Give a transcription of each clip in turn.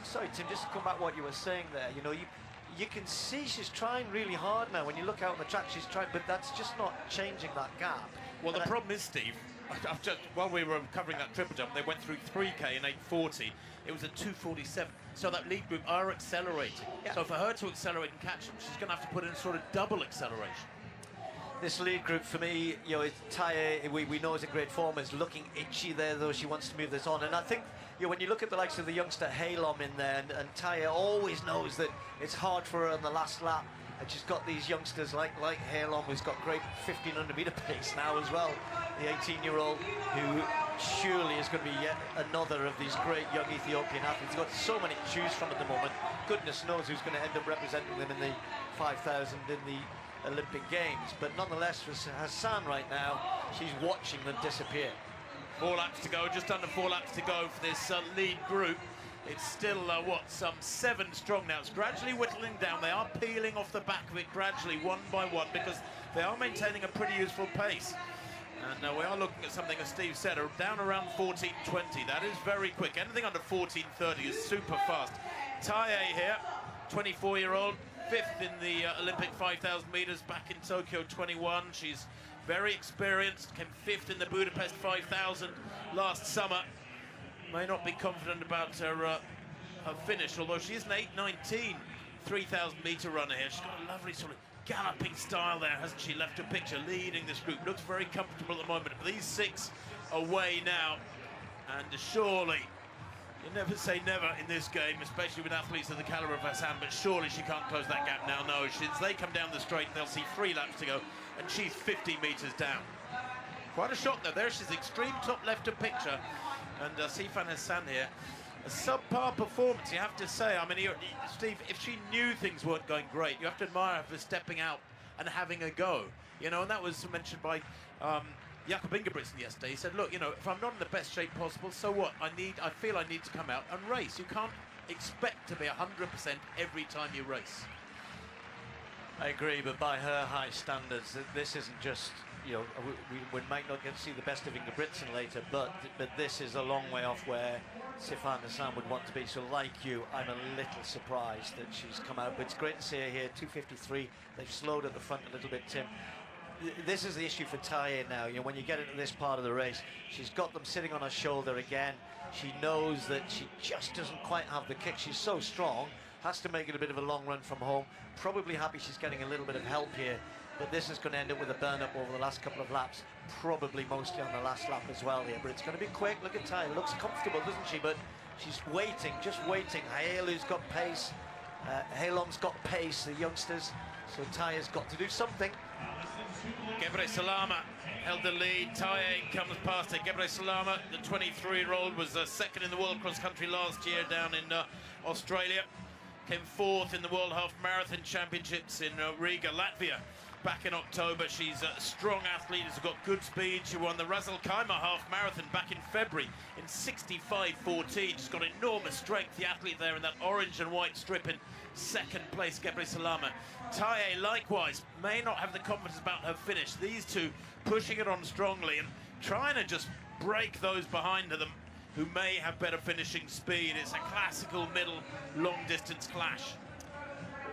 Sorry, Tim, just to come back to what you were saying there, you know, you can see she's trying really hard now. When you look out on the track, she's trying, but that's just not changing that gap. Well, the problem is, Steve, while we were covering that triple jump, they went through 3K in 8:40. It was a 2:47. So that lead group are accelerating. Yeah. So for her to accelerate and catch them, she's going to have to put in sort of double acceleration. This lead group, for me, you know, Taye, we know is in great form, is looking itchy there, though. She wants to move this on. And I think, you know, when you look at the likes of the youngster Halom in there, and Taye always knows that it's hard for her on the last lap. And she's got these youngsters like Halom, who's got great 1500 metre pace now as well. The 18-year-old who surely is going to be yet another of these great young Ethiopian athletes. He's got so many to choose from at the moment. Goodness knows who's going to end up representing them in the 5,000 in the Olympic Games. But nonetheless, for Hassan right now, she's watching them disappear. 4 laps to go, just under 4 laps to go for this lead group. It's still, some 7 strong now. It's gradually whittling down. They are peeling off the back of it gradually, one by one, because they are maintaining a pretty useful pace. And we are looking at something, as Steve said, down around 14:20. That is very quick. Anything under 14:30 is super fast. Taye here, 24-year-old, 5th in the Olympic 5,000 metres back in Tokyo 21. She's very experienced, came 5th in the Budapest 5,000 last summer. May not be confident about her finish, although she is an 8:19 3,000 metre runner here. She's got a lovely sort of galloping style there, hasn't she? Left her picture, leading this group. Looks very comfortable at the moment. But these 6 away now, and surely, you never say never in this game, especially with athletes of the calibre of Hassan, but surely she can't close that gap now. No, since they come down the straight, they'll see 3 laps to go, and she's 50 metres down. Quite a shock though. There she's extreme top left of picture. And Sifan Hassan here, a subpar performance, you have to say. I mean, Steve, if she knew things weren't going great, you have to admire her for stepping out and having a go. You know, and that was mentioned by Jakob Ingebrigtsen yesterday. He said, look, you know, if I'm not in the best shape possible, so what? I feel I need to come out and race. You can't expect to be 100% every time you race. I agree, but by her high standards, this isn't just, you know, we might not get to see the best of Ingebrigtsen later, but this is a long way off where Sifan Hassan would want to be. So like you, I'm a little surprised that she's come out, but it's great to see her here, 2:53. They've slowed at the front a little bit, Tim. This is the issue for Taye now. You know, when you get into this part of the race, she's got them sitting on her shoulder again. She knows that she just doesn't quite have the kick. She's so strong, has to make it a bit of a long run from home. Probably happy she's getting a little bit of help here. But this is going to end up with a burn-up over the last couple of laps, probably mostly on the last lap as well here. But it's going to be quick. Look at Taye. Looks comfortable, doesn't she? But she's waiting, just waiting. Hayelu's got pace. Halom's got pace, the youngsters. So Taye's got to do something. Gebre Salama held the lead. Taye comes past her. Gebre Salama, the 23-year-old, was second in the World Cross Country last year down in Australia. Came 4th in the World Half Marathon Championships in Riga, Latvia, back in October. She's a strong athlete, has got good speed. She won the Ras Al Khaimah Half Marathon back in February in 65:14. She's got enormous strength, the athlete there in that orange and white strip in second place, Gebre Salama. Taye, likewise, may not have the confidence about her finish. These two pushing it on strongly and trying to just break those behind them who may have better finishing speed. It's a classical middle long distance clash.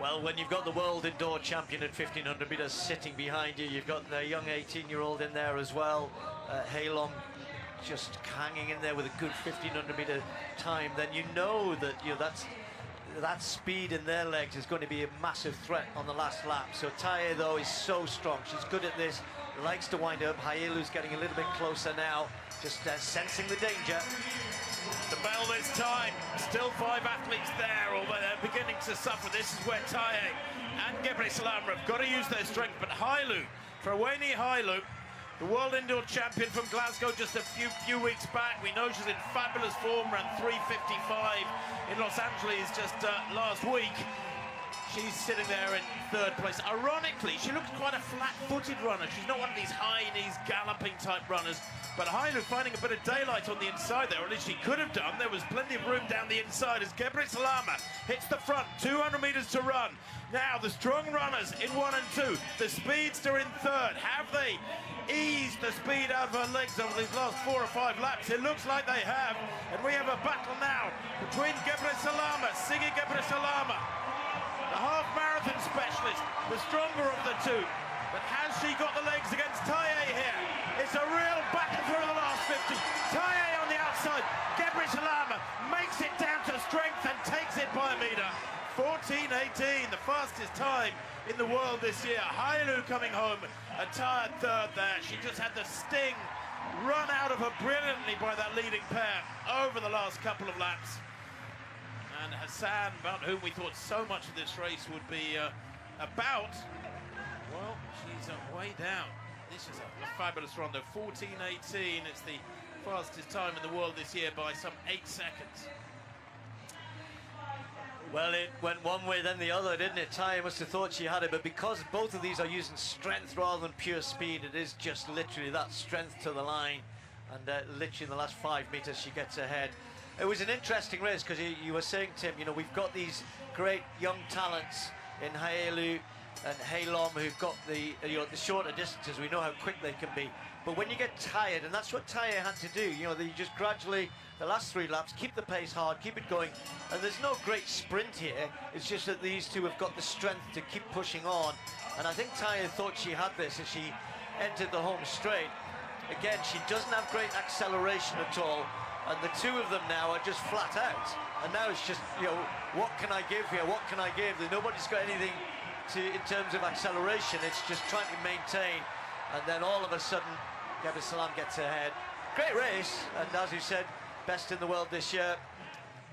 Well, when you've got the world indoor champion at 1,500 metres sitting behind you, you've got the young 18-year-old in there as well, Halom, just hanging in there with a good 1,500 metre time, then you know that, you know, that speed in their legs is going to be a massive threat on the last lap. So Taye, though, is so strong. She's good at this, likes to wind up. Hayelu's getting a little bit closer now, just sensing the danger. The bell this time, still 5 athletes there, although they're beginning to suffer. This is where Taye and Gebre Salama have got to use their strength, but Hailu, Traweni Hailu, the world indoor champion from Glasgow just a few weeks back. We know she's in fabulous form, ran 3:55 in Los Angeles just last week. She's sitting there in third place. Ironically, she looks quite a flat-footed runner. She's not one of these high-knees galloping type runners. But Hailu finding a bit of daylight on the inside there, or at least she could have done. There was plenty of room down the inside as Javelin hits the front, 200 meters to run. Now the strong runners in 1 and 2, the speedster in third. Have they eased the speed out of her legs over these last 4 or 5 laps? It looks like they have. And we have a battle now between Javelin, Sigi Javelin, the half marathon specialist, the stronger of the two. But has she got the legs against Taye here? It's a real battle through the last 50. Taye on the outside. Javelin makes it down to strength and takes it by a meter. 14:18, the fastest time in the world this year. Hailu coming home, a tired third there. She just had the sting run out of her brilliantly by that leading pair over the last couple of laps. And Hassan, about whom we thought so much of this race would be about, well, she's way down. This is a fabulous run though. 14:18, it's the fastest time in the world this year by some 8 seconds. Well, it went one way then the other, didn't it? Taye must have thought she had it, but because both of these are using strength rather than pure speed, it is just literally that strength to the line. And literally in the last 5 meters, she gets ahead. It was an interesting race because you were saying, Tim, you know, we've got these great young talents in Hailu and Hailom who've got the shorter distances. We know how quick they can be. But when you get tired, and that's what Taye had to do, you know, you just gradually, the last 3 laps, keep the pace hard, keep it going. And there's no great sprint here. It's just that these two have got the strength to keep pushing on. And I think Taye thought she had this as she entered the home straight. Again, she doesn't have great acceleration at all. And the two of them now are just flat out. And now it's just, you know, what can I give here? What can I give? Nobody's got anything in terms of acceleration. It's just trying to maintain. And then all of a sudden, Javelin gets ahead. Great race. And as you said, best in the world this year.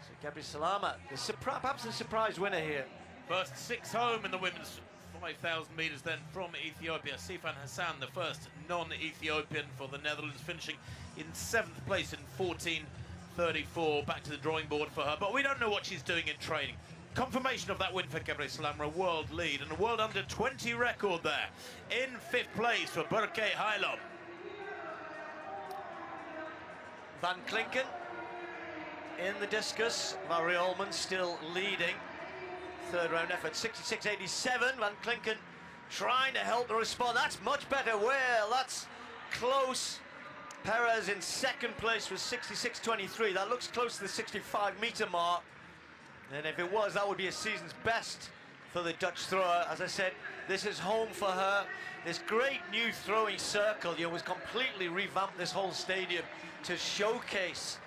So Javelin, perhaps a surprise winner here. First 6 home in the women's 5,000 meters then from Ethiopia. Sifan Hassan, the first non-Ethiopian for the Netherlands, finishing in 7th place in 14:34. Back to the drawing board for her, but we don't know what she's doing in training. Confirmation of that win for Javelin, a world lead and a world under 20 record there. In 5th place for Burke Hailom. Van Klinken in the discus. Valerie Ullmann still leading. 3rd round effort, 66.87. Van Klinken trying to help the respond. That's much better. Well, that's close. Perez in 2nd place was 66.23. That looks close to the 65-meter mark. And if it was, that would be a season's best for the Dutch thrower. As I said, this is home for her. This great new throwing circle, you know, was completely revamped this whole stadium to showcase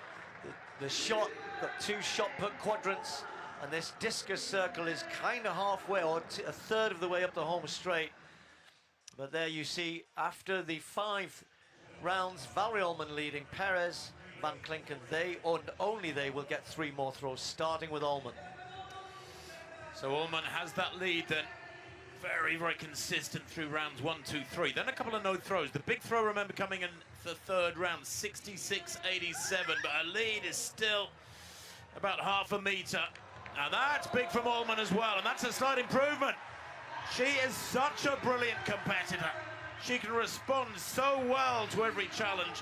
the shot. Got 2 shot put quadrants. And this discus circle is kind of halfway, or a third of the way up the home straight. But there you see, after the 5 rounds, Valerie Ullmann leading, Perez, Van Klinken, they, or only they, will get 3 more throws, starting with Ullmann. So Ullmann has that lead then. Very, very consistent through rounds 1, 2, 3. Then a couple of no throws. The big throw, remember, coming in the 3rd round, 66.87. But her lead is still about half a meter. Now that's big from Ullmann as well, and that's a slight improvement. She is such a brilliant competitor. She can respond so well to every challenge,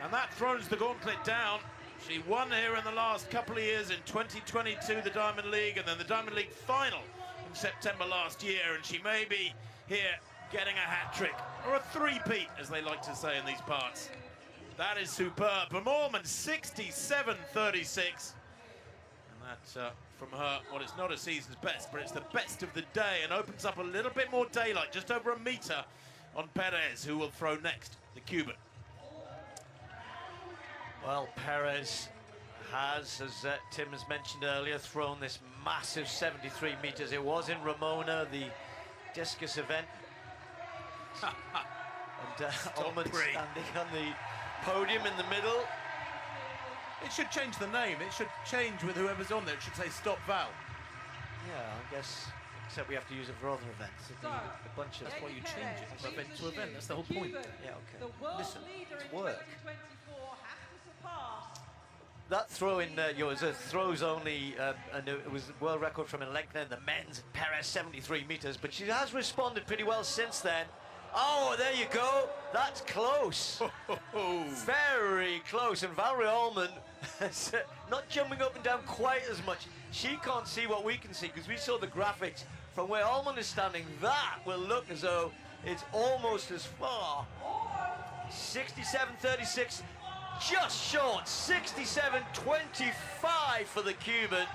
and that throws the gauntlet down. She won here in the last couple of years, in 2022, the Diamond League, and then the Diamond League final in September last year, and she may be here getting a hat-trick, or a three-peat, as they like to say in these parts. That is superb. From Ullmann, 67.36. That, from her, well, it's not a season's best, but it's the best of the day and opens up a little bit more daylight, just over a meter on Perez, who will throw next, the Cuban. Well, Perez has, as Tim has mentioned earlier, thrown this massive 73 meters. It was in Ramona, the discus event. And Ullmann standing on the podium in the middle. It should change the name. It should change with whoever's on there. It should say Stop Val. Yeah, I guess, except we have to use it for other events. A bunch of... That's why you change it from event to event. That's the whole point. Yeah, okay. Listen, it's work. that throw in, was a throws only, and it was the world record from a length in the men's. Perez 73 meters, but she has responded pretty well since then. Oh, there you go. That's close. Very close. And Valerie Allman not jumping up and down quite as much. She can't see what we can see because we saw the graphics from where Allman is standing. That will look as though it's almost as far. 67.36, just short. 67.25 for the Cuban.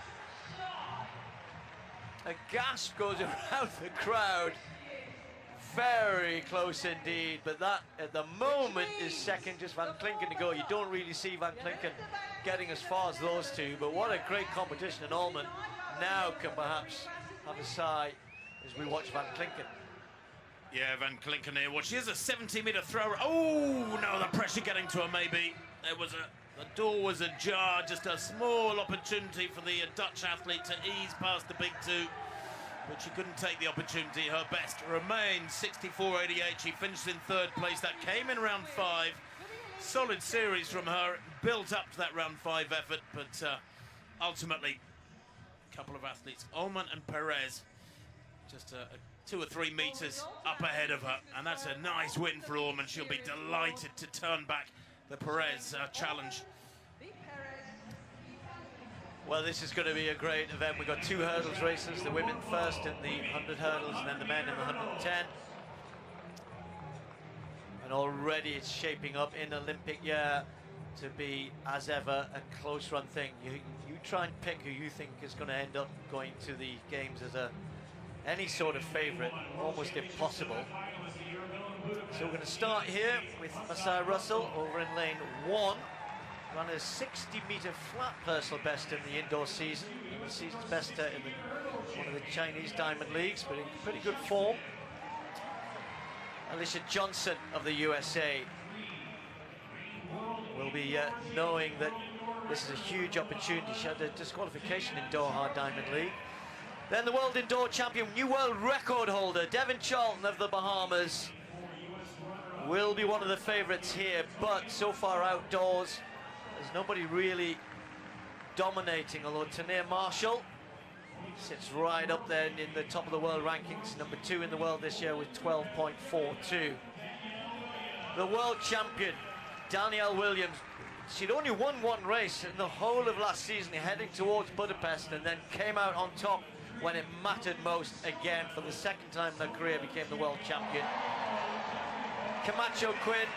A gasp goes around the crowd. Very close indeed, but that at the moment is second, just Van Klinken to go. You don't really see Van Klinken getting as far as those two, but what a great competition, and Allman now can perhaps have a sigh as we watch Van Klinken. Yeah, Van Klinken here. Well, she is a 70-meter thrower. Oh, no, the pressure getting to her, maybe. There was the door was ajar, just a small opportunity for the Dutch athlete to ease past the big two. But she couldn't take the opportunity. Her best remained 64.88. She finished in third place. That came in round 5. Solid series from her, built up to that round 5 effort, but ultimately, a couple of athletes, Allman and Perez, just 2 or 3 meters up ahead of her, and that's a nice win for Allman. She'll be delighted to turn back the Perez challenge. Well, this is going to be a great event. We've got 2 hurdles races, the women first in the 100 hurdles and then the men in the 110. And already it's shaping up in Olympic year to be, as ever, a close run thing. You try and pick who you think is going to end up going to the games as any sort of favourite, almost impossible. So we're going to start here with Masai Russell over in lane 1. Ran a 60-meter flat personal best in the indoor season. The season's best in one of the Chinese Diamond Leagues, but in pretty good form. Alicia Johnson of the USA will be knowing that this is a huge opportunity. She had a disqualification in Doha Diamond League. Then the world indoor champion, new world record holder, Devin Charlton of the Bahamas, will be one of the favourites here, but so far outdoors, there's nobody really dominating, although Tanir Marshall sits right up there in the top of the world rankings, number 2 in the world this year with 12.42. The world champion, Danielle Williams, she'd only won 1 race in the whole of last season, heading towards Budapest, and then came out on top when it mattered most again. For the 2nd time in her career, became the world champion. Camacho Quinn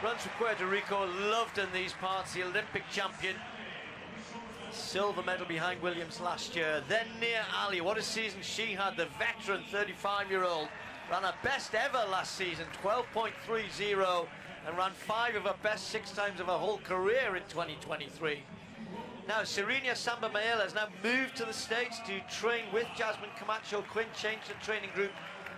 runs for Puerto Rico, loved in these parts, the Olympic champion. Silver medal behind Williams last year. Then Nia Ali, what a season she had, the veteran 35-year-old. Ran her best ever last season, 12.30, and ran 5 of her best 6 times of her whole career in 2023. Now, Serena Samba Maela has now moved to the States to train with Jasmine Camacho Quinn, changed the training group.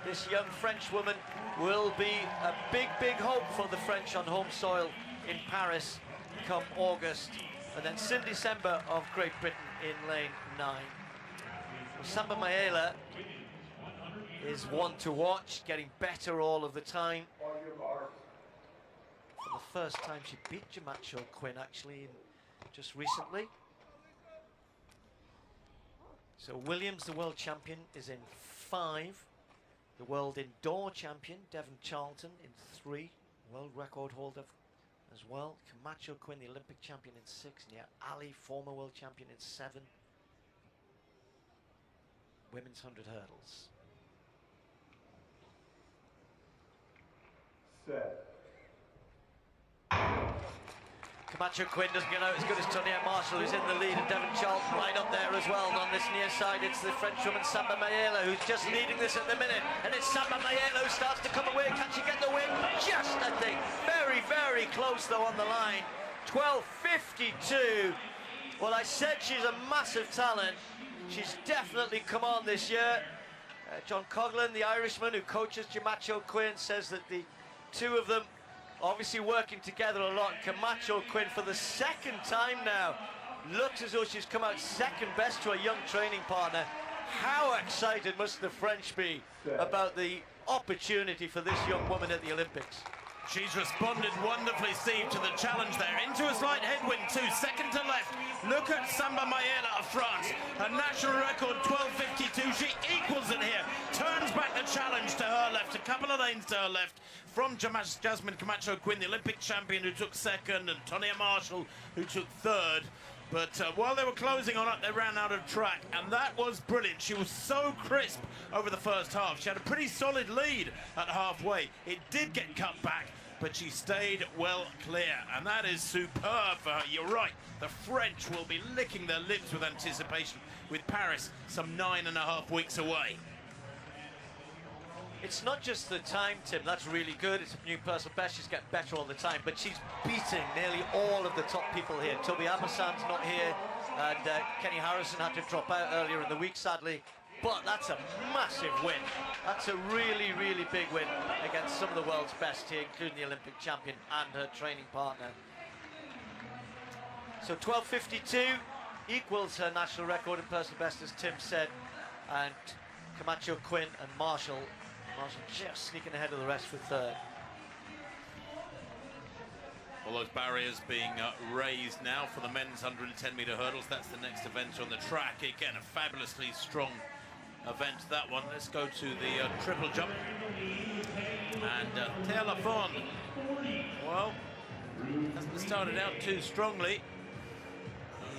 This young French woman will be a big, big hope for the French on home soil in Paris come August. And then Cindy Sember of Great Britain in lane 9. Well, Samba Maela is one to watch, getting better all of the time. For the first time, she beat Camacho Quinn actually just recently. So Williams, the world champion, is in 5. The world indoor champion, Devin Charlton, in 3. World record holder as well. Camacho Quinn, the Olympic champion, in 6. And yeah, Ali, former world champion, in 7. Women's 100 hurdles. Set. Camacho Quinn doesn't get out as good as Tanir Marshall, who's in the lead, and Devin Charlton right up there as well. And on this near side, it's the Frenchwoman Samba Maela who's just leading this at the minute. And it's Samba Maela who starts to come away. Can she get the win? Just, I think. Very, very close, though, on the line. 12.52. Well, I said she's a massive talent. She's definitely come on this year. John Coughlin, the Irishman who coaches Camacho Quinn, says that the 2 of them obviously working together a lot. Camacho Quinn, for the 2nd time now, looks as though she's come out 2nd best to a young training partner. How excited must the French be about the opportunity for this young woman at the Olympics? She's responded wonderfully, Steve, to the challenge there. Into a slight headwind too, second to left. Look at Samba Mayela of France. Her national record, 12.52. She equals it here. Turns back the challenge to her left, a couple of lanes to her left. From Jasmine Camacho-Quinn, the Olympic champion who took second, and Tonya Marshall who took third. But while they were closing on up, they ran out of track, and that was brilliant. She was so crisp over the first half. She had a pretty solid lead at halfway. It did get cut back, but she stayed well clear, and that is superb for her. You're right, the French will be licking their lips with anticipation, with Paris some 9.5 weeks away. It's not just the time, Tim, that's really good. It's a new personal best. She's getting better all the time, but she's beating nearly all of the top people here. Toby Abersan's not here, and Kenny Harrison had to drop out earlier in the week, sadly. But that's a massive win. That's a really, really big win against some of the world's best here, including the Olympic champion and her training partner. So 12.52 equals her national record in personal best, as Tim said, and Camacho-Quinn and Marshall just sneaking ahead of the rest for third. All those barriers being raised now for the men's 110-metre hurdles. That's the next event on the track. Again, a fabulously strong event, that one. Let's go to the triple jump. And Thea Lafon, well, hasn't started out too strongly.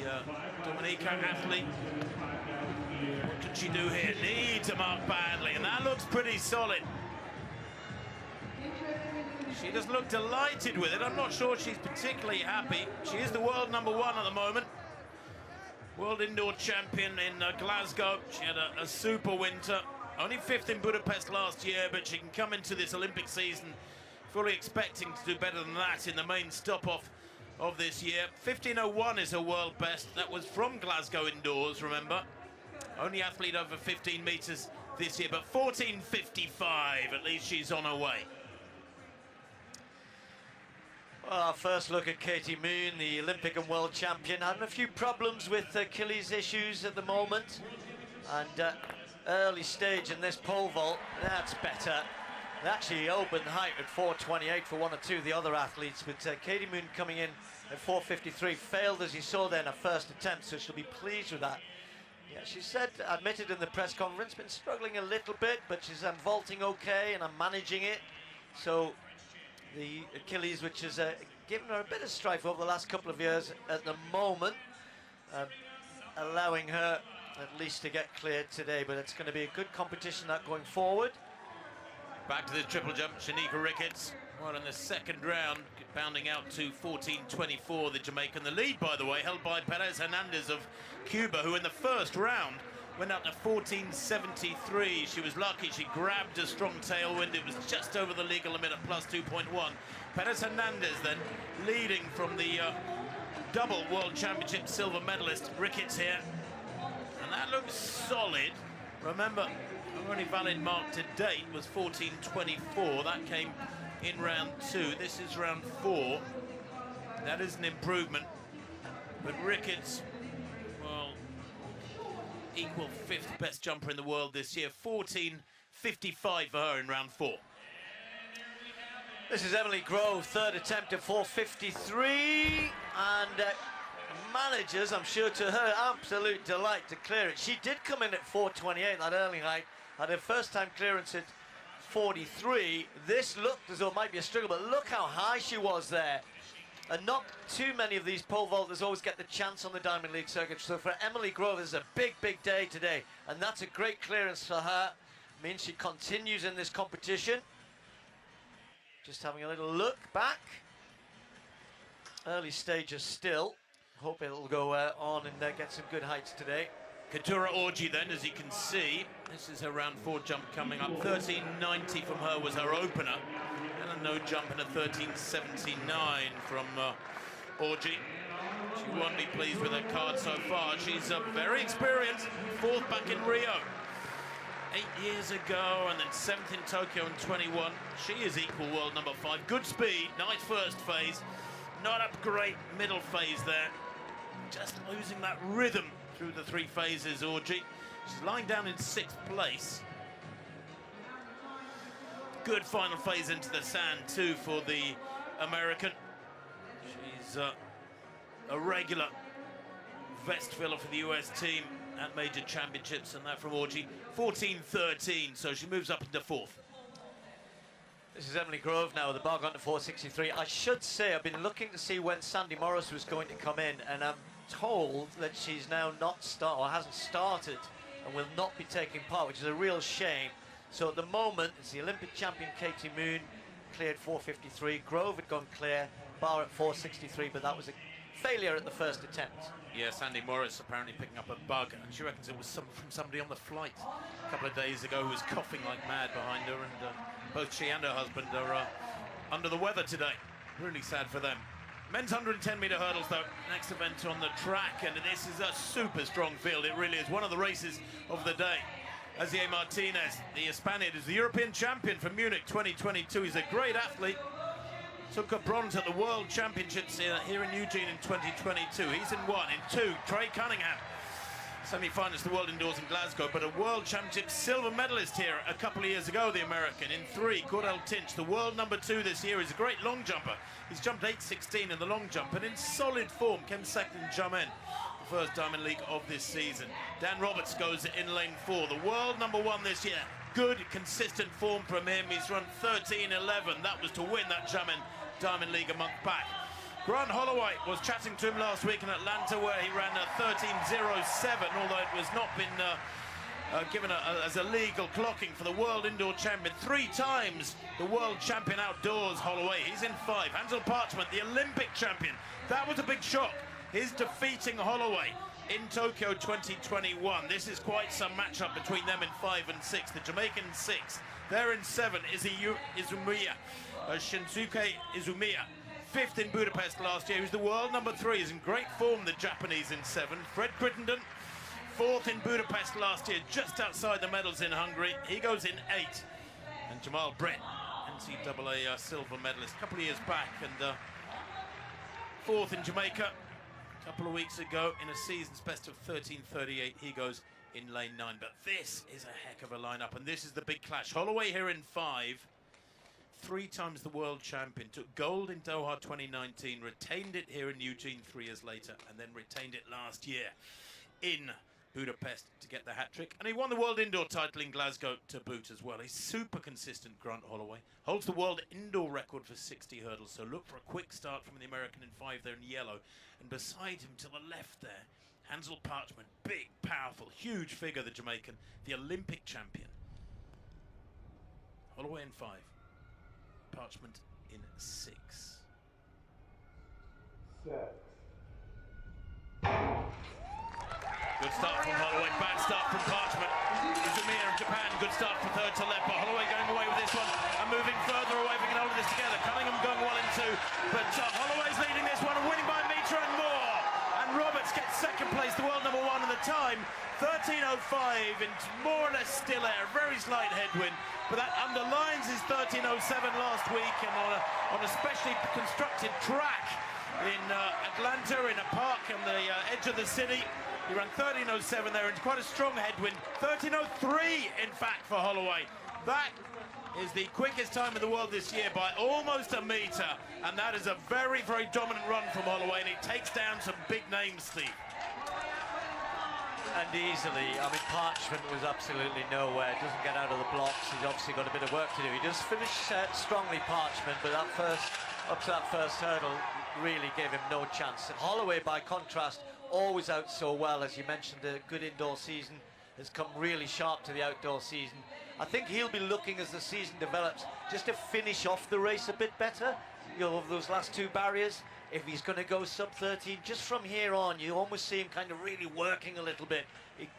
The Dominica athlete. What can she do here? Needs a mark badly, and that looks pretty solid. She doesn't look delighted with it. I'm not sure she's particularly happy. She is the world #1 at the moment. World indoor champion in Glasgow. She had a super winter. Only 5th in Budapest last year, but she can come into this Olympic season fully expecting to do better than that in the main stop-off of this year. 15:01 is her world best. That was from Glasgow indoors, remember. Only athlete over 15 metres this year, but 14:55, at least she's on her way. Well, our first look at Katie Moon, the Olympic and world champion, having a few problems with Achilles issues at the moment. And early stage in this pole vault, that's better. They actually opened height at 4.28 for one or two of the other athletes, but Katie Moon coming in at 4.53, failed as you saw there in her first attempt, so she'll be pleased with that. Yeah, she said, admitted in the press conference, been struggling a little bit, but she's vaulting okay and I'm managing it. So the Achilles, which has given her a bit of strife over the last couple of years at the moment, allowing her at least to get cleared today, but it's going to be a good competition that going forward. Back to the triple jump, Shanika Ricketts. Well, in the second round, bounding out to 14.24, the Jamaican. The lead, by the way, held by Perez Hernandez of Cuba, who in the first round went up to 14.73. She was lucky, she grabbed a strong tailwind. It was just over the legal limit at plus 2.1. Perez Hernandez then leading from the double World Championship silver medalist, Ricketts here. And that looks solid. Remember, her only valid mark to date was 14.24. That came in round 2. This is round 4. That is an improvement. But Ricketts, well, equal 5th best jumper in the world this year. 14.55 for her in round 4. This is Emily Grove, third attempt at 4.53, and manages, I'm sure to her absolute delight, to clear it. She did come in at 4.28, that early height, had her first time clearance at 43. This looked as though it might be a struggle, but look how high she was there. And not too many of these pole vaulters always get the chance on the Diamond League circuit. So for Emily Grove, this is a big, big day today. And that's a great clearance for her. Means she continues in this competition. Just having a little look back. Early stages still. Hope it'll go on and get some good heights today. Katura Orji then, as you can see. This is her round 4 jump coming up. 13.90 from her was her opener. And a no jump and a 13.79 from Orji. She won't be pleased with her card so far. She's very experienced. 4th back in Rio 8 years ago, and then 7th in Tokyo in 21. She is equal world #5. Good speed, nice first phase. Not a great middle phase there. Just losing that rhythm through the 3 phases, Orji. She's lying down in 6th place. Good final phase into the sand too for the American. She's a regular vest filler for the US team at major championships, and that from Orgy. 14-13, so she moves up into 4th. This is Emily Grove now, the bar gone to 463. I should say I've been looking to see when Sandy Morris was going to come in, and I'm told that she's now hasn't started and will not be taking part, which is a real shame. So at the moment, it's the Olympic champion Katie Moon, cleared 453. Grove had gone clear, bar at 463, but that was a failure at the first attempt. Yeah, Sandy Morris apparently picking up a bug, and she reckons it was from somebody on the flight a couple of days ago who was coughing like mad behind her, and both she and her husband are under the weather today. Really sad for them. Men's 110-metre hurdles, though, next event on the track, and this is a super strong field. It really is one of the races of the day. Azier Martinez, the Spaniard, is the European champion for Munich 2022. He's a great athlete. Took a bronze at the World Championships here in Eugene in 2022. He's in 1. In 2, Trey Cunningham, semi-finalist the World Indoors in Glasgow, but a World Championship silver medalist here a couple of years ago, the American. In 3, Cordell Tinch, the world #2 this year, is a great long jumper. He's jumped 8.16 in the long jump, and in solid form, came second in Javelin, the first Diamond League of this season. Dan Roberts goes in lane 4, the world #1 this year. Good, consistent form from him. He's run 13.11. That was to win that Javelin Diamond League a month back. Grant Holloway was chatting to him last week in Atlanta, where he ran a 13.07, although it was not been given as a legal clocking for the world indoor champion. 3 times the world champion outdoors, Holloway. He's in 5. Hansel Parchment, the Olympic champion. That was a big shock. His defeating Holloway in Tokyo 2021. This is quite some matchup between them in 5 and 6. The Jamaican 6. They're in 7. Izumiya. Shinsuke Izumiya. 5th in Budapest last year. He was the world #3. He's in great form, the Japanese in 7. Fred Crittenden, 4th in Budapest last year, just outside the medals in Hungary. He goes in 8. And Jamal Brett, NCAA silver medalist a couple of years back, and 4th in Jamaica a couple of weeks ago in a season's best of 13.38. He goes in lane 9. But this is a heck of a lineup, and this is the big clash. Holloway here in 5. 3 times the world champion, took gold in Doha 2019, retained it here in Eugene 3 years later, and then retained it last year in Budapest to get the hat-trick. And he won the world indoor title in Glasgow to boot as well. He's super consistent, Grant Holloway. Holds the world indoor record for 60 hurdles, so look for a quick start from the American in 5 there in yellow. And beside him to the left there, Hansel Parchment, big, powerful, huge figure, the Jamaican, the Olympic champion. Holloway in 5. Parchment in 6. Good start from Holloway, bad start from Parchment. Izumiya of Japan, good start from 3rd to left, but Holloway going away with this one and moving further away. We can hold this together. Cunningham going well in 2, but Holloway's leading this one and winning by a metre and more. And Roberts gets 2nd place, the world #1 at the time. 13.05 in more or less still air, very slight headwind, but that underlines his 13.07 last week, and on a specially constructed track in Atlanta, in a park on the edge of the city. He ran 13.07 there, and quite a strong headwind. 13.03 in fact for Holloway. That is the quickest time in the world this year by almost a metre, and that is a very, very dominant run from Holloway, and he takes down some big names, Steve. And easily. I mean, Parchment was absolutely nowhere. Doesn't get out of the blocks. He's obviously got a bit of work to do. He does finish strongly, Parchment, but up to that first hurdle really gave him no chance. And Holloway, by contrast, always out so well. As you mentioned, a good indoor season, has come really sharp to the outdoor season. I think he'll be looking, as the season develops, just to finish off the race a bit better. You know, those last 2 barriers. If he's going to go sub-13, just from here on, you almost see him kind of really working a little bit.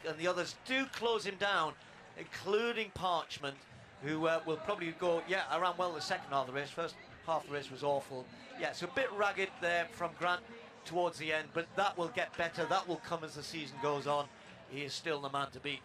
And the others do close him down, including Parchment, who will probably go, I ran well the second half of the race. First half of the race was awful. Yeah, so a bit ragged there from Grant towards the end, but that will get better. That will come as the season goes on. He is still the man to beat.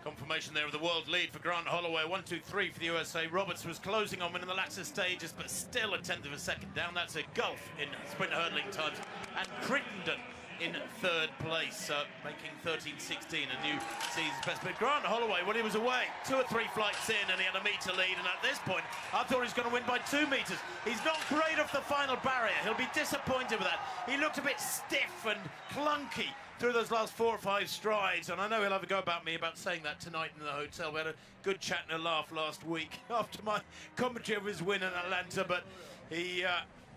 Confirmation there of the world lead for Grant Holloway. 1-2-3 for the USA. Roberts was closing on him in the latter stages, but still a 1/10 of a second down. That's a gulf in sprint hurdling times. And Crittenden in third place, making 13.16 a new season's best. But Grant Holloway, when he was away, 2 or 3 flights in, and he had a metre lead, and at this point, I thought he was going to win by 2 metres. He's not great off the final barrier. He'll be disappointed with that. He looked a bit stiff and clunky through those last 4 or 5 strides, and I know he'll have a go about me about saying that tonight in the hotel. We had a good chat and a laugh last week after my commentary of his win in Atlanta, but he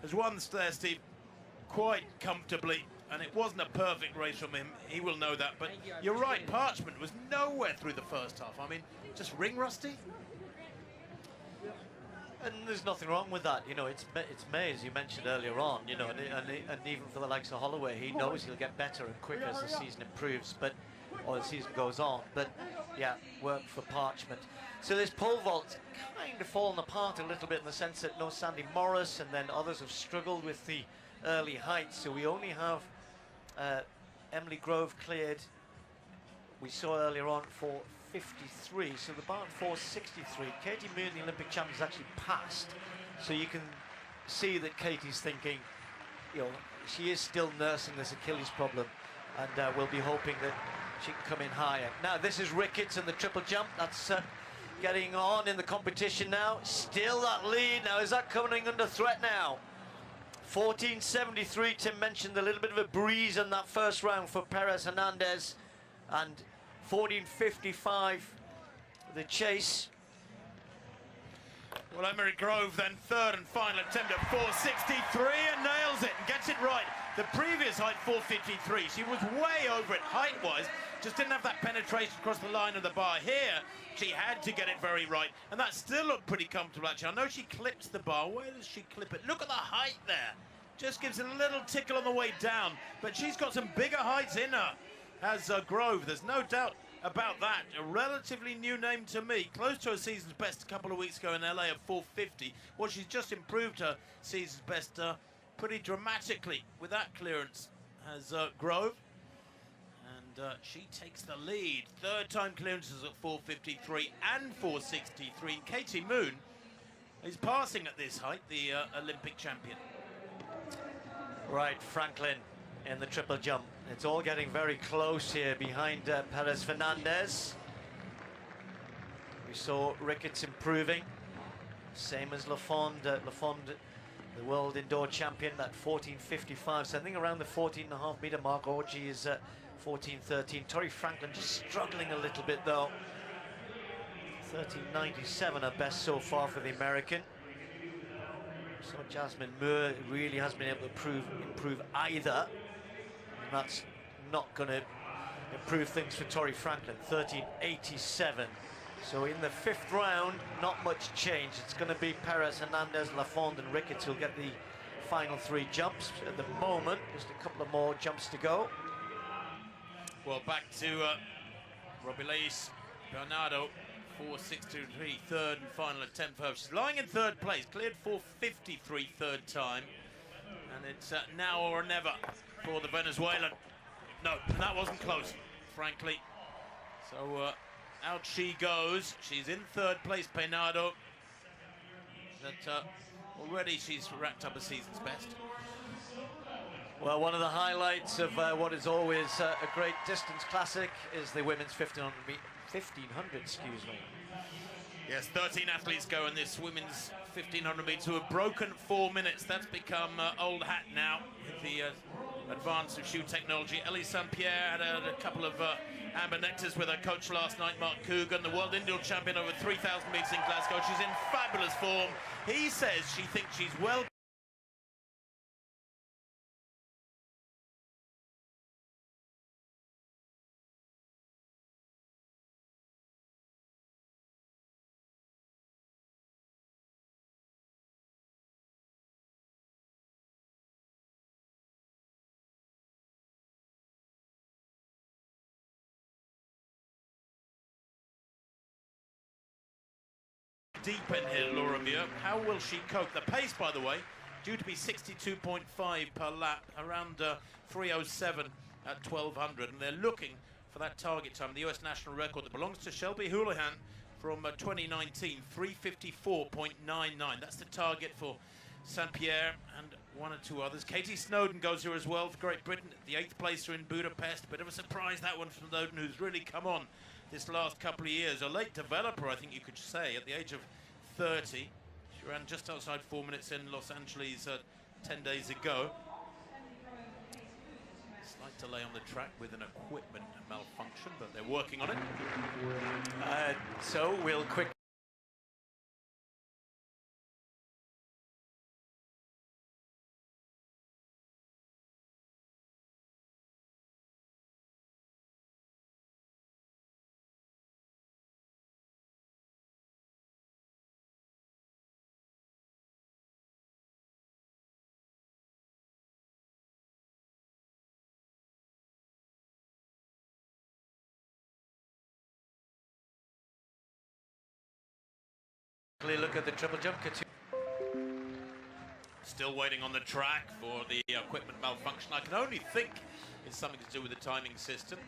has won there, Steve, quite comfortably, and it wasn't a perfect race from him. He will know that, but you're right, Parchment was nowhere through the first half. I mean, just ring rusty. And there's nothing wrong with that, you know. It's May, as you mentioned earlier on, you know, and even for the likes of Holloway, he knows he'll get better and quicker as the season improves, or the season goes on. But yeah, work for Parchment. So this pole vault's kind of fallen apart a little bit in the sense that no Sandy Morris, and then others have struggled with the early heights. So we only have Emily Grove cleared. We saw earlier on for 53, so the bar at 463. Katie Moon, the Olympic champion, has actually passed. So you can see that Katie's thinking, you know, she is still nursing this Achilles problem, and we'll be hoping that she can come in higher. Now this is Ricketts and the triple jump. That's getting on in the competition now. Still that lead. Now is that coming under threat now? 14.73. Tim mentioned a little bit of a breeze in that first round for Perez Hernandez, and 14.55 the chase. Well, Emery Grove then third and final attempt at 4.63 and nails it and gets it right. The previous height, 4.53, she was way over it height-wise, just didn't have that penetration across the line of the bar. Here, she had to get it very right, and that still looked pretty comfortable, actually. I know she clips the bar. Where does she clip it? Look at the height there. Just gives it a little tickle on the way down, but she's got some bigger heights in her, has Grove. There's no doubt about that. A relatively new name to me, close to her season's best a couple of weeks ago in LA at 4.50. Well, she's just improved her season's best pretty dramatically with that clearance, has Grove, and she takes the lead. Third time clearances at 4.53 and 4.63. Katie Moon is passing at this height the Olympic champion. Right, Franklin in the triple jump. It's all getting very close here behind Perez Fernandez. We saw Ricketts improving, same as Lafond. Lafond, the world indoor champion, at 14.55. So I think around the 14.5 meter mark. Orgy is 14.13. Tori Franklin just struggling a little bit though. 13.97 her best so far for the American. So Jasmine Moore really hasn't been able to improve either. And that's not going to improve things for Tori Franklin. 13.87. So in the 5th round, not much change. It's going to be Perez, Hernandez, Lafond and Ricketts who'll get the final 3 jumps. At the moment, just a couple of more jumps to go. Well, back to Robiles Bernardo, 4.63, third and final attempt for her. She's lying in 3rd place, cleared 4.53 third time. And it's now or never for the Venezuelan. No, that wasn't close, frankly. So out she goes. She's in 3rd place, Peinado. But already she's racked up a season's best. Well, one of the highlights of what is always a great distance classic is the women's 1500, excuse me. Yes, 13 athletes go in this women's 1500 meters who have broken 4 minutes. That's become old hat now with the advance of shoe technology. Ellie St. Pierre had a couple of amber nectars with her coach last night, Mark Coogan, the world indoor champion over 3,000 meters in Glasgow. She's in fabulous form. He says she thinks she's well. Deep in here, Laura Muir. How will she cope? The pace, by the way, due to be 62.5 per lap, around 3:07 at 1200, and they're looking for that target time, the US national record that belongs to Shelby Houlihan from 2019, 3:54.99. That's the target for St. Pierre and one or two others. Katie Snowden goes here as well for Great Britain, the 8th placer in Budapest. Bit of a surprise, that one from Snowden, who's really come on this last couple of years. A late developer, I think you could say, at the age of 30. She ran just outside 4 minutes in Los Angeles 10 days ago. Slight delay on the track with an equipment malfunction, but they're working on it. So we'll quickly look at the triple jump. Still waiting on the track for the equipment malfunction. I can only think it's something to do with the timing system.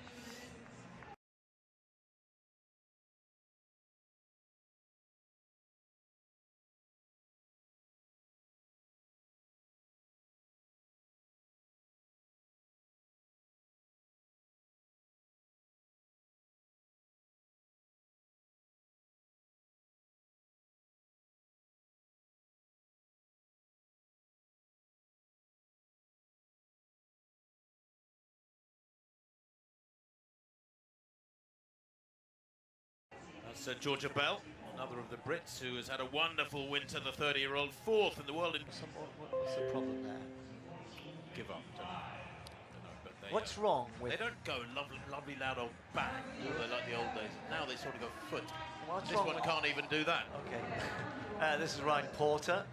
That's Georgia Bell, another of the Brits who has had a wonderful winter, the 30-year-old, 4th in the world. What's the problem there? Give up. Don't know, but they, What's wrong with... They don't go lovely loud old bang, like the old days. Now they sort of go foot. What's this wrong one with... can't even do that. Okay. This is Ryan Porter,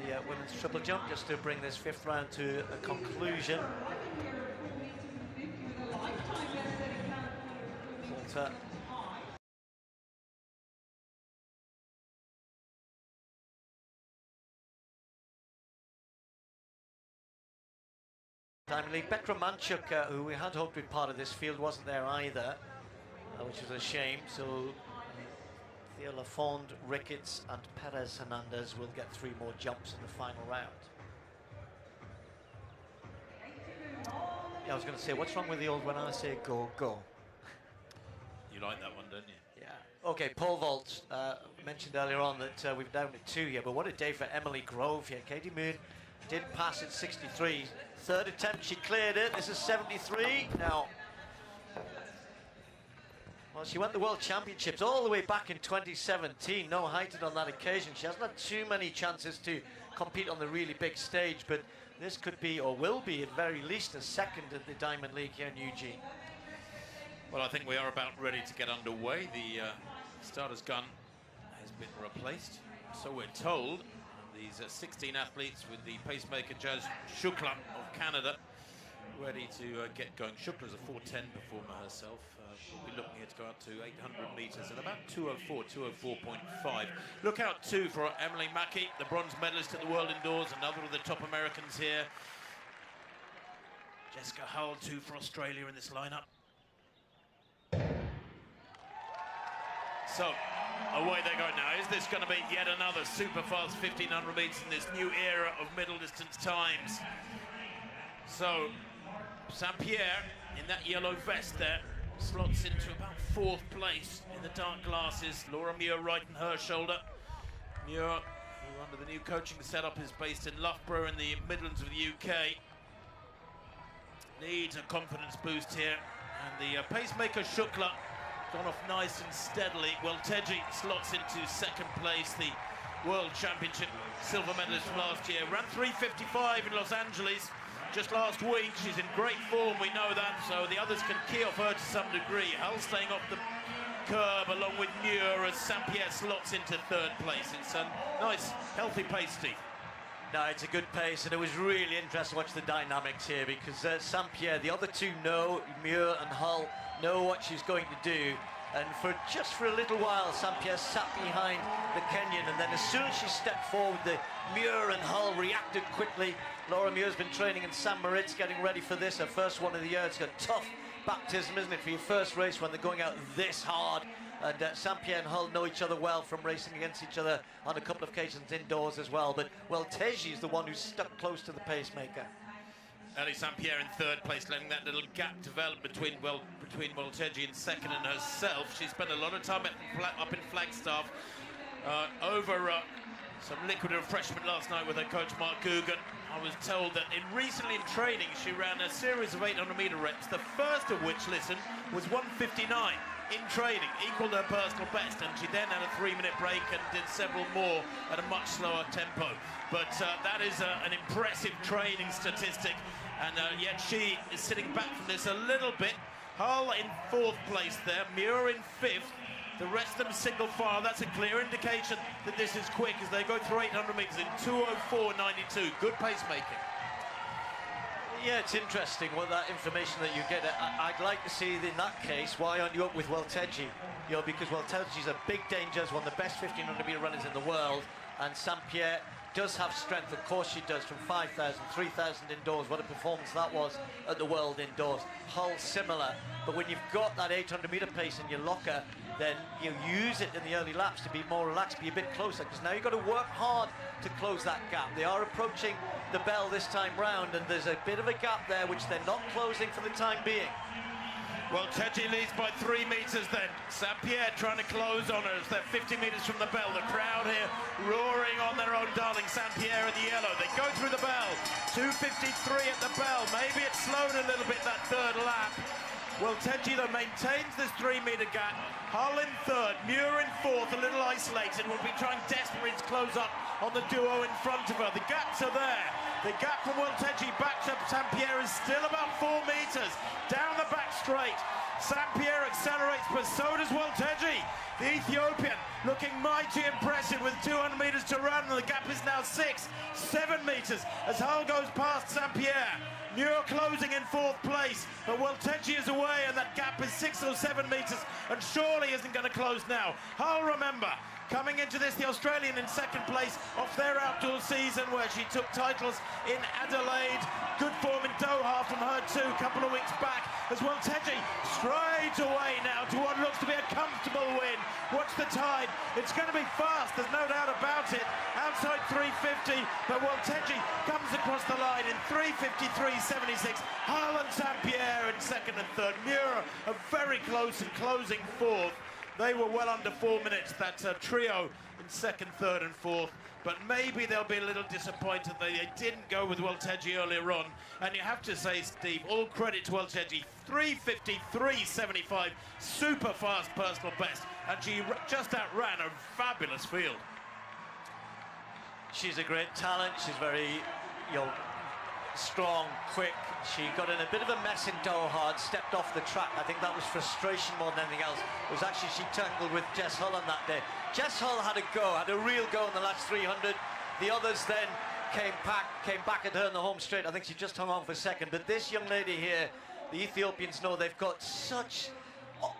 the women's triple jump, just to bring this 5th round to a conclusion. Porter. Diamond League. Petra Manchuk, who we had hoped would be part of this field, wasn't there either, which was a shame. So Theo Lafond, Ricketts and Perez Hernandez will get 3 more jumps in the final round. Yeah, I was going to say, what's wrong with the old when I say go, go? You like that one, don't you? Yeah. Okay, pole vault. Mentioned earlier on that we've down to 2 here, but what a day for Emily Grove here. Katie Moon did pass at 63. 3rd attempt, she cleared it. This is 73 now. Well, she went the World Championships all the way back in 2017. No heighted on that occasion. She hasn't had too many chances to compete on the really big stage, but this could be, or will be, at very least a 2nd at the Diamond League here in Eugene. Well, I think we are about ready to get underway. The starter's gun has been replaced, so we're told. These 16 athletes with the pacemaker Jazz Shukla of Canada ready to get going. Shukla's a 4:10 performer herself. We'll be looking here to go up to 800 metres at about 2:04, 2:04.5. Look out too for Emily Mackey, the bronze medalist at the World Indoors, another of the top Americans here. Jessica Hull too for Australia in this lineup. So, away they go now. Is this going to be yet another super fast 1500 metres in this new era of middle distance times? So, St. Pierre in that yellow vest there slots into about 4th place in the dark glasses. Laura Muir right in her shoulder. Muir, who under the new coaching setup is based in Loughborough in the Midlands of the UK, needs a confidence boost here. And the pacemaker Shukla gone off nice and steadily. Well, Teji slots into 2nd place, the World Championship silver medalist from last year. Ran 3:55 in Los Angeles just last week. She's in great form, we know that, so the others can key off her to some degree. Hull staying off the curb along with Muir as St. Pierre slots into 3rd place. It's a nice, healthy pace, Steve. No, it's a good pace, and it was really interesting to watch the dynamics here because St. Pierre, the other two know, Muir and Hull, know what she's going to do. And for just for a little while, St. Pierre sat behind the Kenyan, and then as soon as she stepped forward, the Muir and Hull reacted quickly. Laura Muir's been training in St. Moritz, getting ready for this, her first one of the year. It's got tough baptism, isn't it, for your first race when they're going out this hard. And Saint-Pierre and Hull know each other well from racing against each other on a couple of occasions indoors as well. But Welteji is the one who's stuck close to the pacemaker. Early Saint-Pierre in third place, letting that little gap develop between Welteji in second and herself. She spent a lot of time up in Flagstaff over some liquid refreshment last night with her coach Mark Gugan. I was told that recently in training she ran a series of 800-meter reps, the first of which, listen, was 1:59 in training, equalled her personal best, and she then had a 3-minute break and did several more at a much slower tempo. But that is an impressive training statistic, and yet she is sitting back from this a little bit. Hull in fourth place there, Muir in fifth. The rest of them single file. That's a clear indication that this is quick as they go through 800 metres in 2:04.92. Good pacemaking. Yeah, it's interesting what that information that you get. I'd like to see in that case, why aren't you up with Welteji? You know, because Welteji's a big danger, is one of the best 1500 metre runners in the world, and Saint-Pierre does have strength, of course she does, from 5,000, 3,000 indoors. What a performance that was at the World Indoors. Hull similar, but when you've got that 800 metre pace in your locker, then you use it in the early laps to be more relaxed, be a bit closer, because now you've got to work hard to close that gap. They are approaching the bell this time round, and there's a bit of a gap there which they're not closing for the time being. Well, Teji leads by 3 metres then. Saint-Pierre trying to close on her as they're 50 metres from the bell. The crowd here roaring on their own darling Saint-Pierre in the yellow. They go through the bell. 2:53 at the bell. Maybe it's slowed a little bit that third lap. Well, Teji though maintains this 3-metre gap. Hull in third, Muir in fourth, a little isolated. Will be trying desperately to close up on the duo in front of her. The gaps are there. The gap from Welteji back to Saint-Pierre is still about 4 metres. Down the back straight. Saint-Pierre accelerates, but so does Welteji. The Ethiopian looking mighty impressive with 200 metres to run, and the gap is now 7 metres as Hull goes past Saint-Pierre. Muir closing in fourth place, but Welteji is away, and that gap is 6 or 7 metres, and surely isn't going to close now. Hull, remember, coming into this, the Australian in second place off their outdoor season where she took titles in Adelaide. Good form in Doha from her too, a couple of weeks back, as Welteji strides away now to what looks to be a comfortable win. Watch the time. It's going to be fast, there's no doubt about it. Outside 3:50, but Welteji comes across the line in 3:53.76. Hull and Saint-Pierre in second and third. Muir are very close and closing fourth. They were well under 4 minutes, that trio in second, third and fourth. But maybe they'll be a little disappointed that they didn't go with Welteji earlier on. And you have to say, Steve, all credit to Welteji. 3:53.75, super fast personal best. And she just outran a fabulous field. She's a great talent. She's very, strong, quick. She got in a bit of a mess in Doha, stepped off the track. I think that was frustration more than anything else. It was actually she tangled with Jess Hull on that day. Jess Hull had a real go in the last 300. The others then came back at her in the home straight. I think she just hung on for a second. But this young lady here, the Ethiopians know they've got such...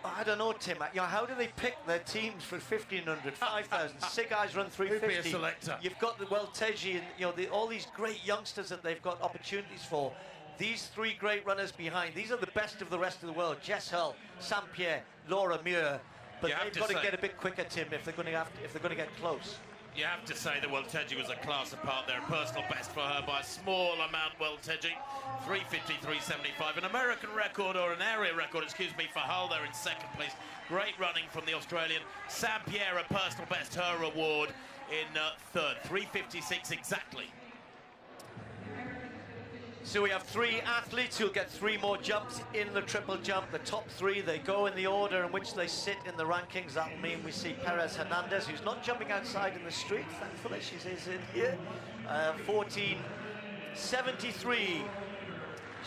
I don't know, Tim. How do they pick their teams for 1,500, 5,000? 6 guys run 350. Be a selector. You've got the Welteji and all these great youngsters that they've got opportunities for. These 3 great runners behind. These are the best of the rest of the world. Jess Hull, Saint-Pierre, Laura Muir. But they've got to get a bit quicker, Tim, if they're going to get close. You have to say that Welteji was a class apart there. A personal best for her by a small amount, Welteji. 3:53.75, an American record, or an area record, excuse me, for Hull. They're in second place. Great running from the Australian. Saint-Pierre, a personal best, her award in third. 3:56 exactly. So we have 3 athletes who'll get 3 more jumps in the triple jump. The top 3, they go in the order in which they sit in the rankings. That'll mean we see Perez Hernandez, who's not jumping outside in the street, thankfully. She's in here. 14:73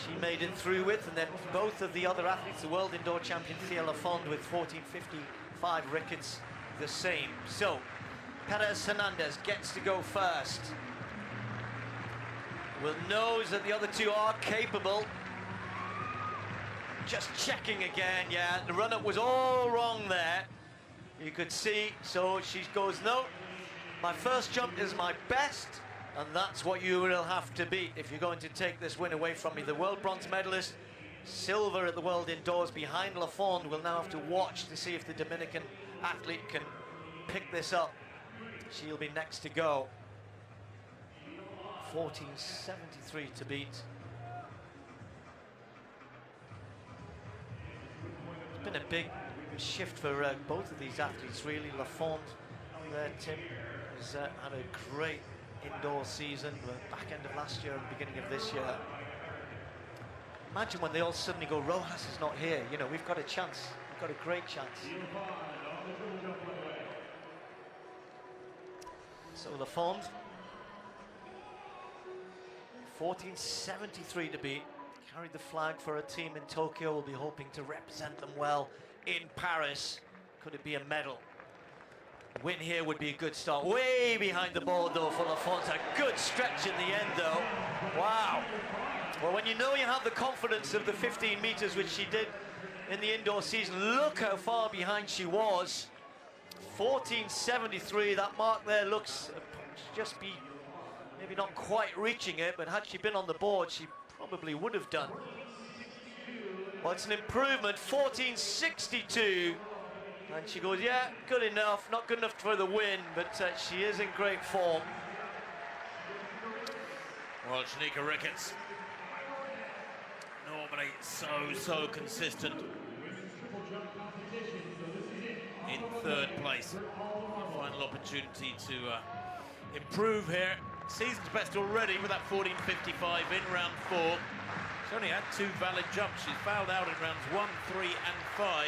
she made it through with, and then both of the other athletes, the world indoor champion Thea Lafond with 14:55 Ricketts, the same. So Perez Hernandez gets to go first. Will knows that the other 2 are capable. Just checking again, yeah, the run-up was all wrong there. You could see, so she goes, no, my first jump is my best, and that's what you will have to beat if you're going to take this win away from me. The world bronze medalist silver at the World Indoors behind Lafond. Will now have to watch to see if the Dominican athlete can pick this up. She'll be next to go. 14.73 to beat. It's been a big shift for both of these athletes, really. Lafond, Tim, has had a great indoor season, back end of last year and beginning of this year. Imagine when they all suddenly go, Rojas is not here. You know, we've got a chance. We've got a great chance. So Lafond, 14.73 to beat. Carried the flag for a team in Tokyo. Will be hoping to represent them well in Paris. Could it be a medal? Win here would be a good start. Way behind the ball though for Lafond. A good stretch in the end though. Wow. Well, when you know you have the confidence of the 15 meters, which she did in the indoor season, look how far behind she was. 14.73, that mark there looks just be maybe not quite reaching it, but had she been on the board, she probably would have done. Well, it's an improvement, 14.62. And she goes, yeah, good enough. Not good enough for the win, but she is in great form. Well, Shanika Ricketts, normally so consistent. In third place. Final opportunity to improve here. Season's best already with that 14.55 in round 4. She's only had 2 valid jumps. She's fouled out in rounds 1, 3 and 5.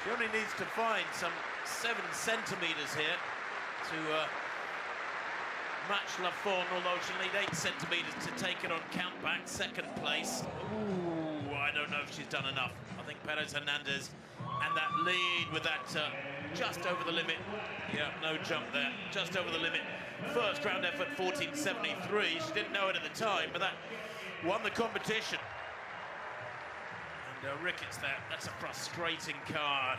She only needs to find some 7 centimetres here to match Lafond, although she'll need 8 centimetres to take it on count back. Second place. Ooh, I don't know if she's done enough. I think Perez Hernandez and that lead with that just over the limit. Yeah, no jump there, just over the limit. First round effort, 14.73. She didn't know it at the time, but that won the competition. And Ricketts there, that's a frustrating card,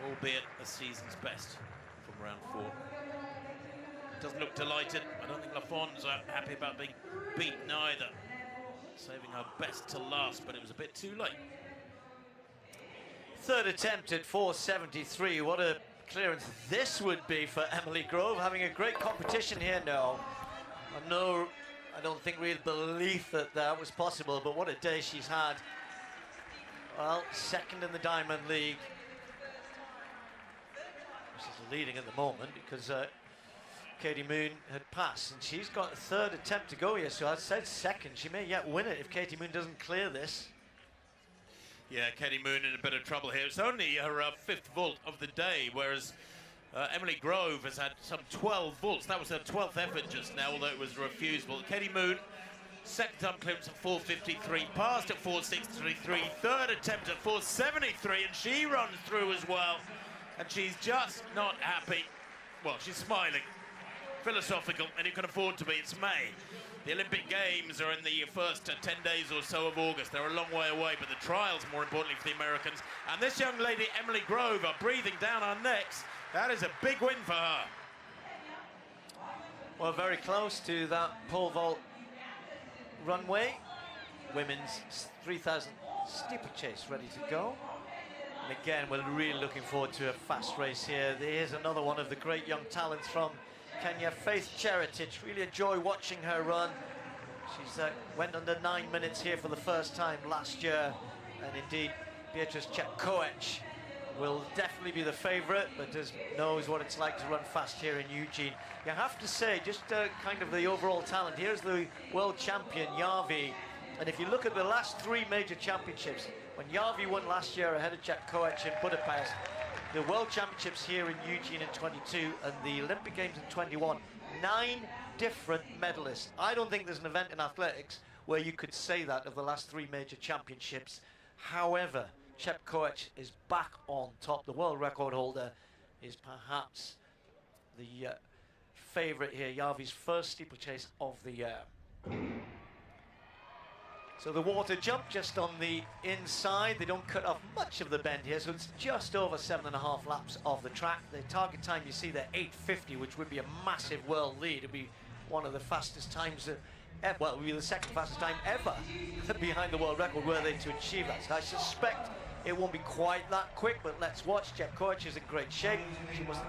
albeit the season's best from round 4. Doesn't look delighted. I don't think Lafond's happy about being beaten either. Saving her best to last, but it was a bit too late. Third attempt at 4.73. What a clearance this would be for Emily Grove, having a great competition here now. I don't think real belief that that was possible, but what a day she's had. Well, second in the Diamond League. She's leading at the moment because Katie Moon had passed, and she's got a third attempt to go here, so I said second. She may yet win it if Katie Moon doesn't clear this. Yeah, Katie Moon in a bit of trouble here. It's only her 5th vault of the day, whereas Emily Grove has had some 12 vaults. That was her 12th effort just now, although it was refusable. Katie Moon, second time clearance at 4.53, passed at 4.63, third attempt at 4.73, and she runs through as well. And she's just not happy. Well, she's smiling, philosophical, and you can afford to be. It's May. The Olympic Games are in the first 10 days or so of August. They're a long way away, but the trials, more importantly for the Americans. And this young lady, Emily Grove, are breathing down our necks. That is a big win for her. Well, very close to that pole vault runway. Women's 3,000 steeplechase ready to go. And again, we're really looking forward to a fast race here. Here's another one of the great young talents from Kenya, Faith Cheretich. Really enjoy watching her run. She's went under 9 minutes here for the first time last year. And indeed, Beatrice Chepkoech will definitely be the favourite, but knows what it's like to run fast here in Eugene. You have to say, just kind of the overall talent. Here's the world champion, Yavi. And if you look at the last 3 major championships, when Yavi won last year ahead of Chepkoech in Budapest, the World Championships here in Eugene in 22 and the Olympic Games in 21, 9 different medalists. I don't think there's an event in athletics where you could say that of the last 3 major championships. However, Chepkoech is back on top. The world record holder is perhaps the favourite here, Yavi's first steeplechase of the year. So the water jump just on the inside. They don't cut off much of the bend here, so it's just over 7.5 laps of the track. The target time you see there, 8:50, which would be a massive world lead. It'd be one of the fastest times well, it will be the second fastest time ever behind the world record were they to achieve that. So I suspect it won't be quite that quick, but let's watch. Jep Koech is in great shape. She must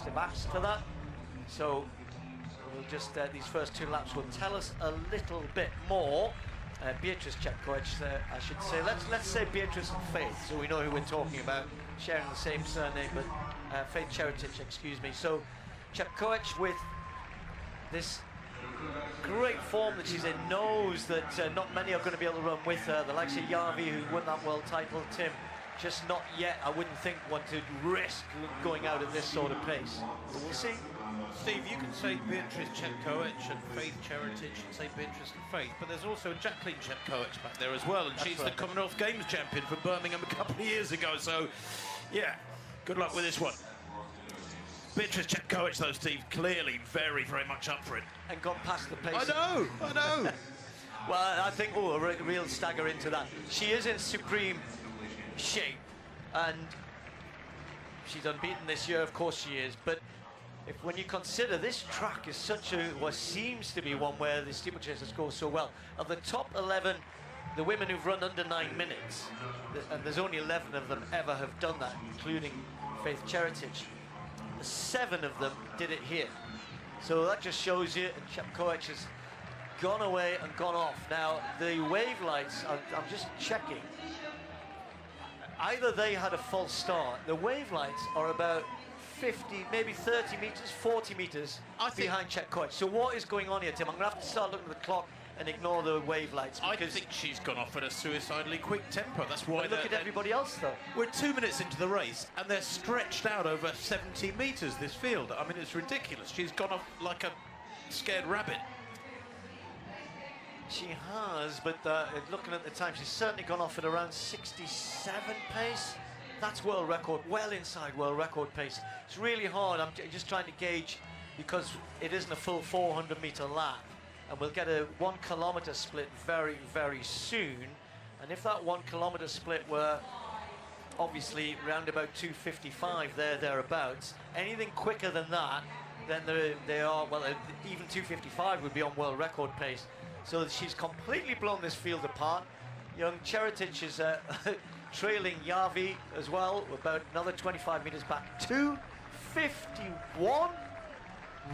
have asked for that. So we'll just these first 2 laps will tell us a little bit more. Beatrice Jep Koech, I should say. Let's say Beatrice and Faith, so we know who we're talking about, sharing the same surname, but Faith Cheretich, excuse me. So Jep Koech with this great form that she's in, knows that not many are going to be able to run with her. The likes of Yavi, who won that world title, Tim, just not yet, I wouldn't think, want to risk going out at this sort of pace. But we'll see. Steve, you can say Beatrice Chetkoech and Faith Cheretich and say Beatrice and Faith, but there's also Jacqueline Chetkoech back there as well, and she's the Commonwealth Games champion from Birmingham a couple of years ago, so yeah, good luck with this one. Beatrice Chetkoech, though, Steve, clearly very, very much up for it. And gone past the pace. I know. Well, I think, a real stagger into that. She is in supreme shape, and she's unbeaten this year, of course she is, but when you consider this track is such a, what seems to be one where the steeplechasers go so well. Of the top 11, the women who've run under 9 minutes, and there's only 11 of them ever have done that, including Faith Cheretich. 7 of them did it here. So that just shows you, and Jep Koech has gone away and gone off. Now, the wave lights, I'm just checking. Either they had a false start. The wave lights are about 50, maybe 30 meters, 40 meters behind Jep Koech. So what is going on here, Tim? I'm going to have to start looking at the clock and ignore the wave lights. I think she's gone off at a suicidally quick tempo. That's why. Look at everybody else, though. We're 2 minutes into the race, and they're stretched out over 70 meters, this field. I mean, it's ridiculous. She's gone off like a scared rabbit. She has, but looking at the time, she's certainly gone off at around 67 pace. That's world record, well inside world record pace. It's really hard. I'm just trying to gauge, because it isn't a full 400-meter lap. And we'll get a 1 kilometer split very, very soon. And if that 1 kilometer split were obviously round about 2:55, thereabouts, anything quicker than that, then they are, well, even 2:55 would be on world record pace. So she's completely blown this field apart. Young Cheretich is trailing Yavi as well, about another 25 meters back. 2:51?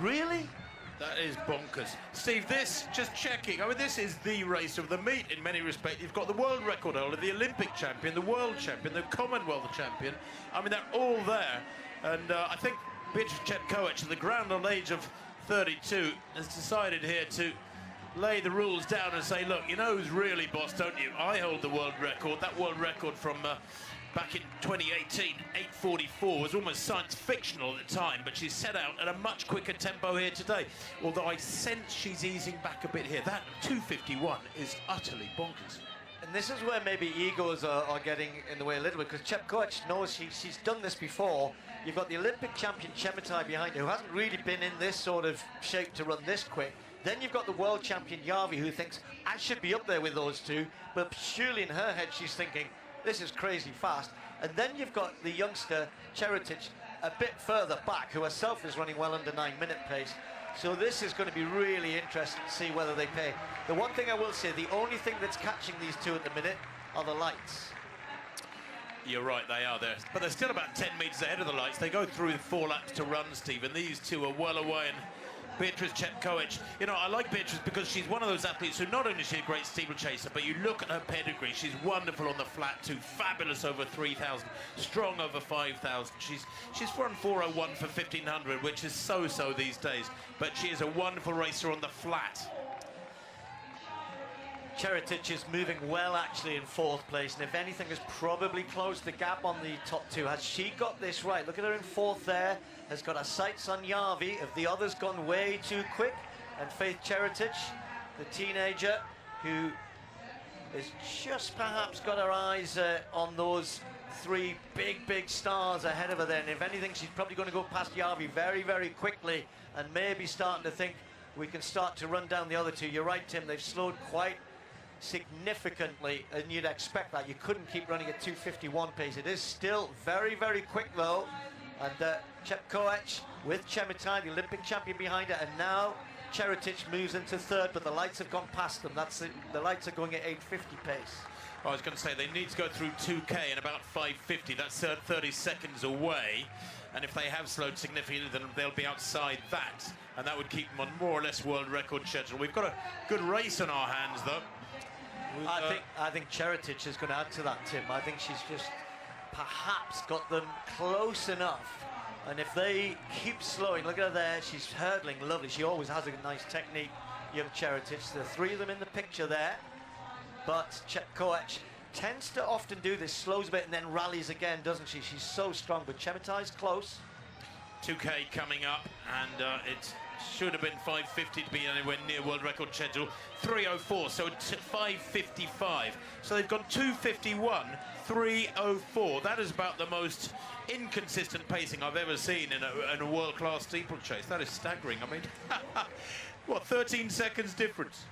Really? That is bonkers. Steve, this, just checking, I mean, this is the race of the meet in many respects. You've got the world record holder, the Olympic champion, the world champion, the Commonwealth champion. I mean, they're all there. And I think Beatrice Chetkoech, at the grand old age of 32, has decided here to lay the rules down and say, look, you know who's really boss, don't you? I hold the world record. That world record from back in 2018, 8:44, was almost science fictional at the time, but she's set out at a much quicker tempo here today. Although I sense she's easing back a bit here. That 2:51 is utterly bonkers. And this is where maybe egos are getting in the way a little bit, because Jep Koech knows she's done this before. You've got the Olympic champion Chemitai behind her, who hasn't really been in this sort of shape to run this quick. Then you've got the world champion Yavi, who thinks, I should be up there with those two, but surely in her head she's thinking, this is crazy fast. And then you've got the youngster Cheretich a bit further back, who herself is running well under 9-minute pace. So this is going to be really interesting to see whether they pay. The one thing I will say, the only thing that's catching these two at the minute are the lights. You're right, they are there. But they're still about 10 metres ahead of the lights. They go through 4 laps to run, Steve, and these two are well away. And Beatrice Chetkoech, you know, I like Beatrice because she's one of those athletes who not only is she a great steeplechaser, but you look at her pedigree, she's wonderful on the flat too, fabulous over 3,000, strong over 5,000. She's run 4:01 for 1,500, which is so-so these days, but she is a wonderful racer on the flat. Cheretich is moving well, actually, in 4th place, and if anything, has probably closed the gap on the top 2. Has she got this right? Look at her in 4th there. Has got her sights on Yavi. Have the others gone way too quick? And Faith Cheretich, the teenager, who has just perhaps got her eyes on those 3 big stars ahead of her then. If anything, she's probably going to go past Yavi very, very quickly, and maybe starting to think we can start to run down the other two. You're right, Tim, they've slowed quite significantly, and you'd expect that. You couldn't keep running at 2:51 pace. It is still very, very quick, though. And Jep Koech with Chemitai, the Olympic champion, behind her, and now Cheritic moves into third, but the lights have gone past them. The lights are going at 8:50 pace. I was going to say they need to go through 2K in about 5:50. That's 30 seconds away. And if they have slowed significantly, then they'll be outside that. And that would keep them on more or less world record schedule. We've got a good race on our hands, though. I think Cheritic is going to add to that, Tim. I think she's just perhaps got them close enough. And if they keep slowing, look at her there, she's hurdling lovely. She always has a nice technique, young Cheritic. There are three of them in the picture there. But Chepkoech tends to often do this, slows a bit and then rallies again, doesn't she? She's so strong, but Chemitai's close. 2K coming up, and it should have been 5:50 to be anywhere near world record schedule. 3:04, so it's 5:55. So they've gone 2:51, 3:04. That is about the most inconsistent pacing I've ever seen in a world-class steeplechase. That is staggering. I mean, what, 13 seconds difference?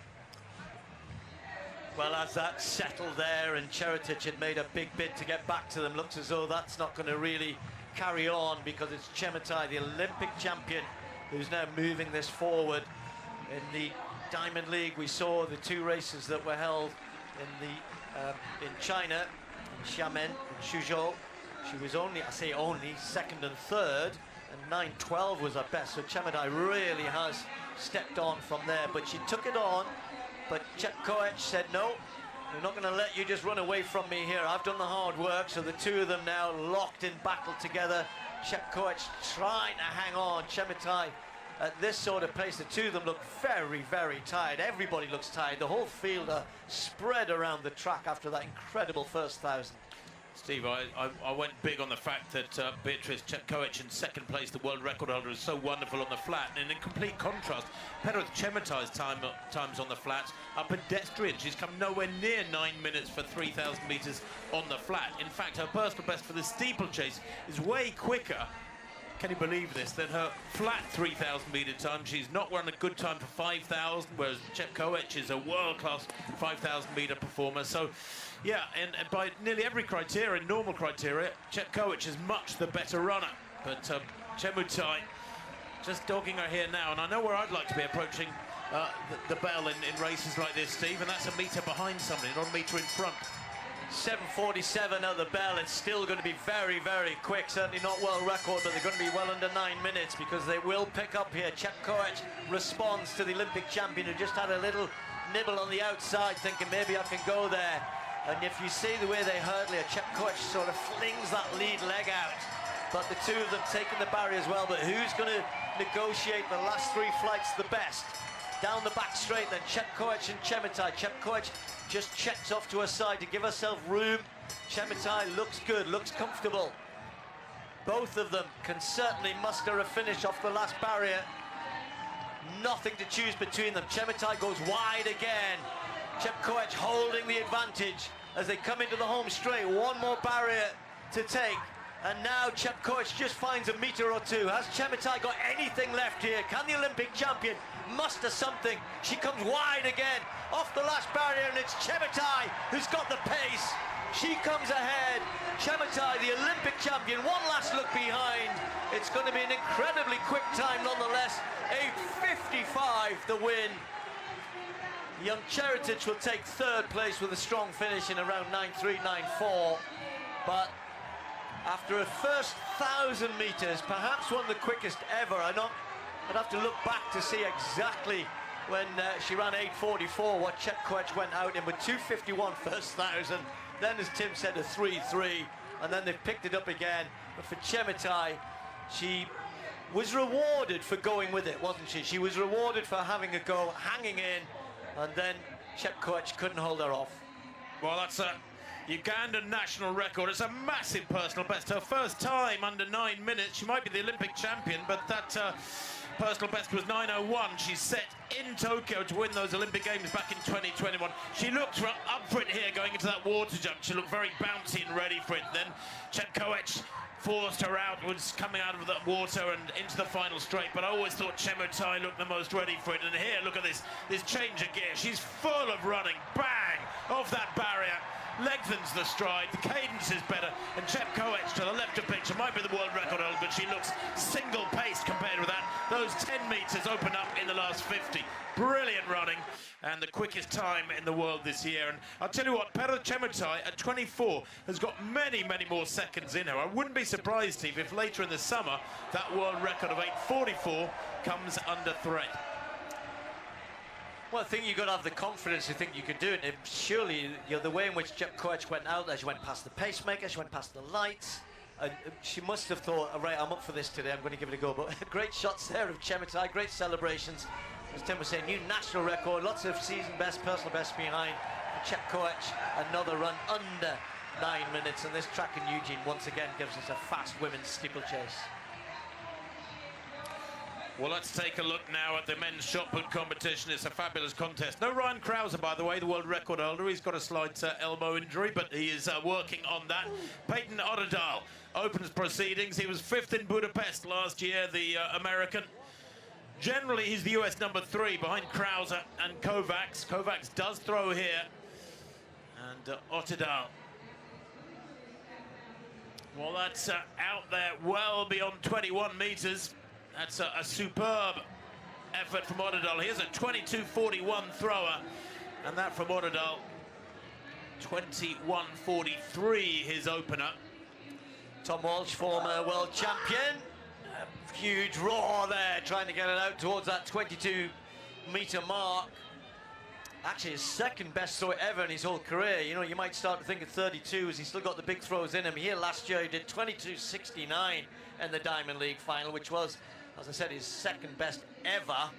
Well, as that settled there and Cheritic had made a big bid to get back to them, looks as though that's not going to really carry on, because it's Chemitai, the Olympic champion, who's now moving this forward. In the Diamond League, we saw the two races that were held in China, in Xiamen and Suzhou. She was only, I say only, second and third, and 9:12 was her best. So Chemitai really has stepped on from there, but she took it on. But Chepkoech said, no, we're not going to let you just run away from me here. I've done the hard work. So the two of them now locked in battle together. Chepkoech trying to hang on. Chemitai at this sort of pace, the two of them look very, very tired. Everybody looks tired. The whole field are spread around the track after that incredible first 1,000. Steve, I went big on the fact that Beatrice Chepkoech in second place, the world record holder, is so wonderful on the flat. And in complete contrast, Perez Chemitai's times on the flats are pedestrian. She's come nowhere near 9 minutes for 3,000 metres on the flat. In fact, her personal best for the steeplechase is way quicker, can you believe this, than her flat 3,000 metre time. She's not run a good time for 5,000, whereas Chepkoech is a world-class 5,000 metre performer. So, yeah, and by nearly every criteria, normal criteria, Chepkoech is much the better runner. But Chemitai just dogging her here now, and I know where I'd like to be approaching the bell in races like this, Steve, and that's a metre behind somebody, not a metre in front. 7:47 at the bell. It's still going to be very, very quick. Certainly not world record, but they're going to be well under 9 minutes, because they will pick up here. Chepkoech responds to the Olympic champion, who just had a little nibble on the outside, thinking maybe I can go there. And if you see the way they hurdle here, Chepkoech sort of flings that lead leg out. But the two of them taking the barrier as well. But who's going to negotiate the last three flights the best? Down the back straight then, Chepkoech and Chemitai. Chepkoech just checks off to her side to give herself room. Chemitai looks good, looks comfortable. Both of them can certainly muster a finish off the last barrier. Nothing to choose between them. Chemitai goes wide again. Chepkoech holding the advantage as they come into the home straight. One more barrier to take. And now Chepkoech just finds a metre or two. Has Chemitai got anything left here? Can the Olympic champion muster something? She comes wide again off the last barrier, and it's Chemitai who's got the pace. She comes ahead. Chemitai, the Olympic champion, one last look behind. It's going to be an incredibly quick time nonetheless. 8:55 the win. Young Cheritic will take third place with a strong finish in around 9:3, 9:4. But after a first 1,000 metres, perhaps one of the quickest ever. I'd have to look back to see exactly when she ran 8:44, what Chepkoech went out in, with 2:51 first 1,000. Then, as Tim said, a 3:3, and then they've picked it up again. But for Chemitai, she was rewarded for going with it, wasn't she? She was rewarded for having a go, hanging in, and then Chepkoech couldn't hold her off. Well, that's a Ugandan national record. It's a massive personal best. Her first time under 9 minutes. She might be the Olympic champion, but that personal best was 9:01. She's set in Tokyo to win those Olympic Games back in 2021. She looked up for it here going into that water jump. She looked very bouncy and ready for it. Then Chepkoech forced her out, was coming out of the water and into the final straight. But I always thought Chemitai looked the most ready for it. And here, look at this change of gear. She's full of running. Bang! Off that barrier. lengthens the stride, the cadence is better, and Chepkoech to the left of picture might be the world record holder, but she looks single-paced compared with that. Those 10 metres open up in the last 50. Brilliant running, and the quickest time in the world this year. And I'll tell you what, Perra Chemutai at 24 has got many, many more seconds in her. I wouldn't be surprised, Steve, if later in the summer that world record of 8:44 comes under threat. Well, I think you've got to have the confidence to think you can do it. And surely, you know, the way in which Chepkoech went out there, she went past the pacemaker, she went past the lights, and she must have thought, all right, I'm up for this today, I'm going to give it a go. But great shots there of Chemutai, great celebrations. As Tim was saying, new national record, lots of season best, personal best behind. Chepkoech, another run under 9 minutes, and this track in Eugene once again gives us a fast women's steeplechase. Well, let's take a look now at the men's shot put competition. It's a fabulous contest. No Ryan Krauser, by the way, the world record holder. He's got a slight elbow injury, but he is working on that. Peyton Otterdal opens proceedings. He was 5th in Budapest last year, the American. Generally, he's the US number 3 behind Krauser and Kovacs. Kovacs does throw here. And Otterdal. Well, that's out there well beyond 21 metres. That's a superb effort from Otterdal. Here's a 22.41 thrower, and that from Otterdal. 21.43 his opener. Tom Walsh, former world champion. A huge roar there, trying to get it out towards that 22-metre mark. Actually, his second best throw ever in his whole career. You know, you might start to think at 32, as he's still got the big throws in him. Here last year, he did 22.69 in the Diamond League final, which was, as I said, his second best ever.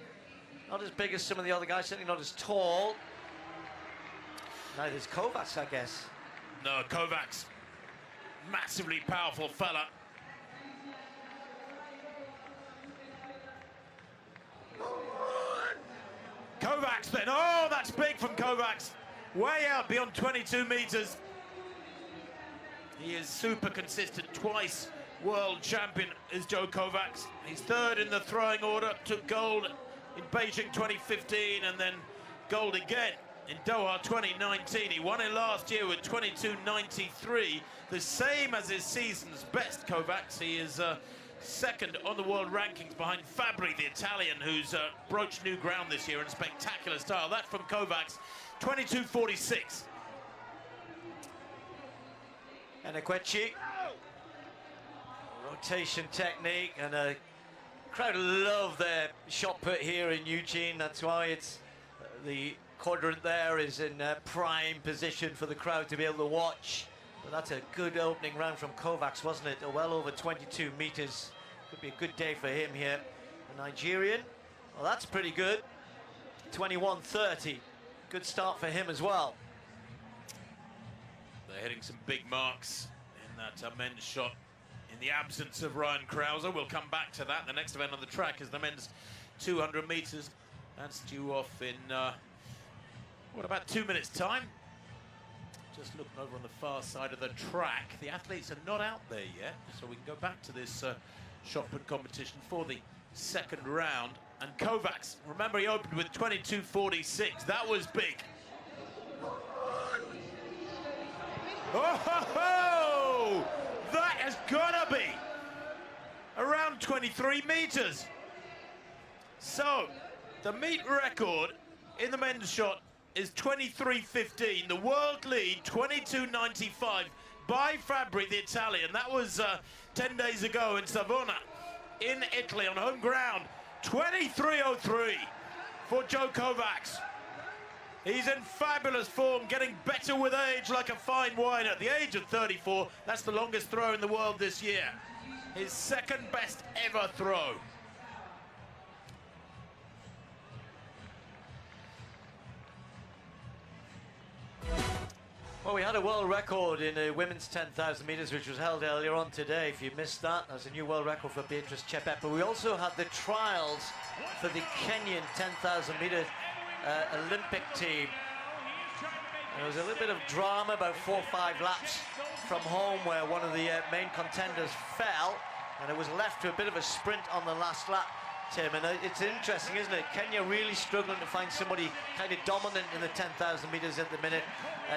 Not as big as some of the other guys, certainly not as tall. Neither is Kovacs, I guess. No, Kovacs, massively powerful fella. Kovacs then, oh, that's big from Kovacs. Way out beyond 22 metres. He is super consistent, twice world champion is Joe Kovacs. He's 3rd in the throwing order, took gold in Beijing 2015 and then gold again in Doha 2019. He won it last year with 22.93, the same as his season's best, Kovacs. He is 2nd on the world rankings behind Fabri, the Italian, who's broached new ground this year in spectacular style. That from Kovacs, 22.46. And Akwechi. Rotation technique, and a crowd love their shot put here in Eugene. That's why it's the quadrant there is in prime position for the crowd to be able to watch. But that's a good opening round from Kovacs, wasn't it? Well over 22 metres. Could be a good day for him here. The Nigerian, well, that's pretty good. 21.30. Good start for him as well. They're hitting some big marks in that men's shot. In the absence of Ryan Krauser, we'll come back to that. The next event on the track is the men's 200 metres. That's due off in, what, about 2 minutes' time? Just looking over on the far side of the track. The athletes are not out there yet, so we can go back to this shot put competition for the 2nd round. And Kovacs, remember, he opened with 22.46. That was big. Oh, ho, ho! That has gotta be around 23 metres. So, the meet record in the men's shot is 23.15. The world lead, 22.95 by Fabri, the Italian. That was 10 days ago in Savona, in Italy, on home ground. 23.03 for Joe Kovacs. He's in fabulous form, getting better with age like a fine wine. At the age of 34, that's the longest throw in the world this year. His 2nd best ever throw. Well, we had a world record in the women's 10,000 metres, which was held earlier on today. If you missed that, that's a new world record for Beatrice Chepet. But we also had the trials for the Kenyan 10,000 metre Olympic team. There was a little bit of drama about 4 or 5 laps from home where one of the main contenders fell, and it was left to a bit of a sprint on the last lap. Tim, and it's interesting, isn't it? Kenya really struggling to find somebody kind of dominant in the 10,000 metres at the minute.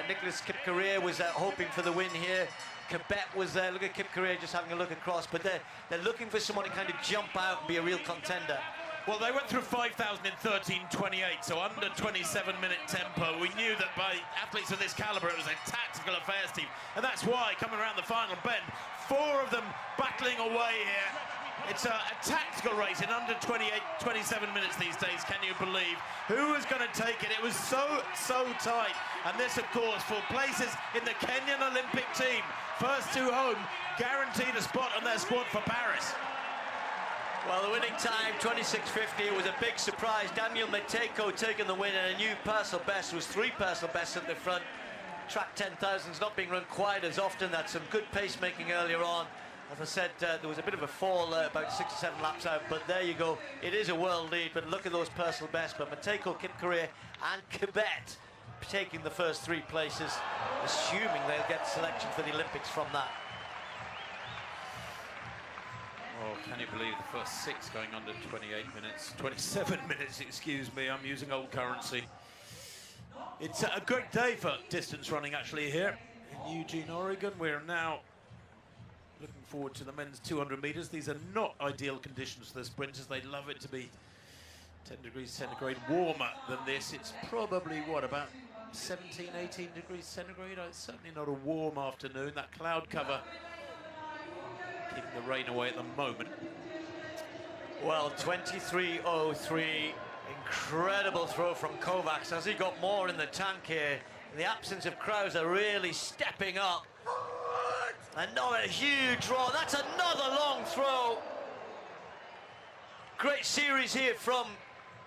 Nicholas Kipkorir was hoping for the win here. Quebec was there. Look at Kipkorir just having a look across, but they're looking for someone to kind of jump out and be a real contender. Well, they went through 5,000 in 13:28, so under 27-minute tempo. We knew that by athletes of this calibre, it was a tactical affair, Steve. And that's why, coming around the final bend, 4 of them battling away here. It's a tactical race in under 27 minutes these days, can you believe? Who was going to take it? It was so tight. And this, of course, for places in the Kenyan Olympic team. First 2 home, guaranteed a spot on their squad for Paris. Well, the winning time, 26:50. It was a big surprise. Daniel Meteko taking the win, and a new personal best. Was 3 personal bests at the front. Track 10,000's not being run quite as often. That's some good pacemaking earlier on. As I said, there was a bit of a fall about 6 or 7 laps out, but there you go. It is a world lead, but look at those personal bests. But Meteko, Kipkorir and Quebec taking the first 3 places, assuming they'll get selection for the Olympics from that. Oh, can you believe the first 6 going under 28 minutes? 27 minutes, excuse me, I'm using old currency. It's a great day for distance running, actually, here in Eugene, Oregon. We're now looking forward to the men's 200 metres. These are not ideal conditions for the sprinters. They'd love it to be 10 degrees centigrade warmer than this. It's probably, what, about 17, 18 degrees centigrade? It's certainly not a warm afternoon. That cloud cover keeping the rain away at the moment. Well, 23:03, incredible throw from Kovacs. Has he got more in the tank here? In the absence of Krauser really stepping up. Another huge draw. That's another long throw. Great series here from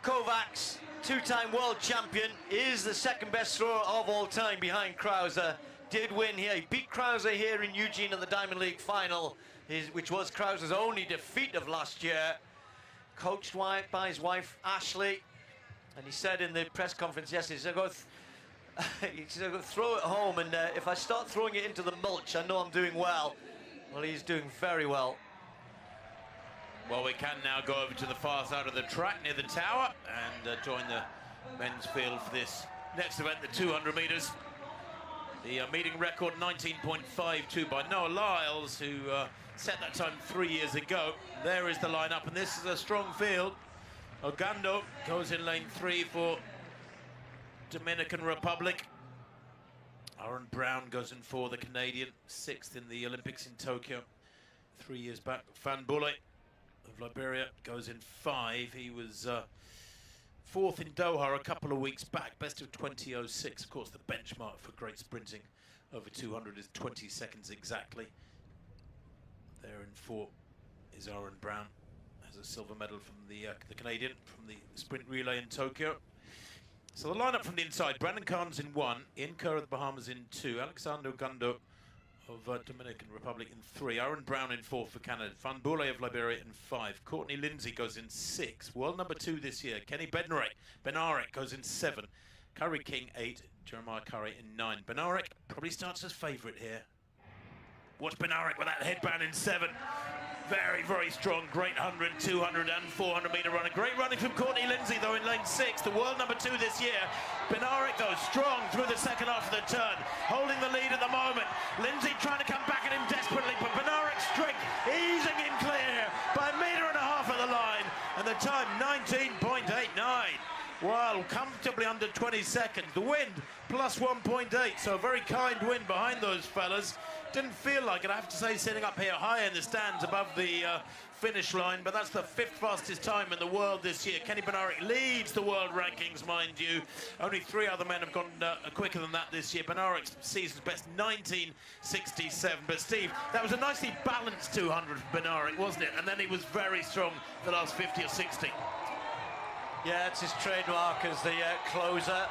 Kovacs, 2-time world champion. Is the second best thrower of all time behind Krauser. Did win here. He beat Krauser here in Eugene in the Diamond League final, which was Krauser's only defeat of last year. Coached by his wife, Ashley. And he said in the press conference yesterday, he said, he said, I'm going to throw it home, and if I start throwing it into the mulch, I know I'm doing well. Well, he's doing very well. Well, we can now go over to the far side of the track near the tower and join the men's field for this next event, the 200 metres. The meeting record 19.52 by Noah Lyles, who set that time 3 years ago. There is the lineup, and this is a strong field. Ogando goes in lane 3 for Dominican Republic. Aaron Brown goes in for the Canadian, 6th in the Olympics in Tokyo 3 years back. Van Bulle of Liberia goes in 5. He was 4th in Doha a couple of weeks back, best of 20:06. Of course, the benchmark for great sprinting over 200 is 20 seconds exactly. There in 4 is Aaron Brown, has a silver medal from the Canadian from the sprint relay in Tokyo. So the lineup from the inside: Brandon Carnes in 1, Ian Kerr of the Bahamas in 2, Alexander Ogando of Dominican Republic in 3, Aaron Brown in 4 for Canada, Van Bulle of Liberia in 5, Courtney Lindsay goes in 6, world number 2 this year, Kenny Benarek goes in 7, Curry King 8, Jeremiah Curry in 9. Benarek probably starts as favourite here. Watch Benarek with that headband in 7. Very, very strong, great 100, 200 and 400 metre runner. Great running from Courtney Lindsay, though, in lane 6, the world number 2 this year. Benarek, though, strong through the second half of the turn, holding the lead at the moment. Lindsay trying to come back at him desperately, but Benarek's strength easing him clear by 1.5 metres at the line, and the time 19.89. Well, comfortably under 20 seconds. The wind plus 1.8, so a very kind wind behind those fellas. Didn't feel like it, I have to say, sitting up here high in the stands above the finish line, but that's the 5th fastest time in the world this year. Kenny Benarek leads the world rankings, mind you. Only 3 other men have gone quicker than that this year. Benarek's season's best 19.67. But Steve, that was a nicely balanced 200 for Benarek, wasn't it? And then he was very strong the last 50 or 60. Yeah, it's his trademark as the closer.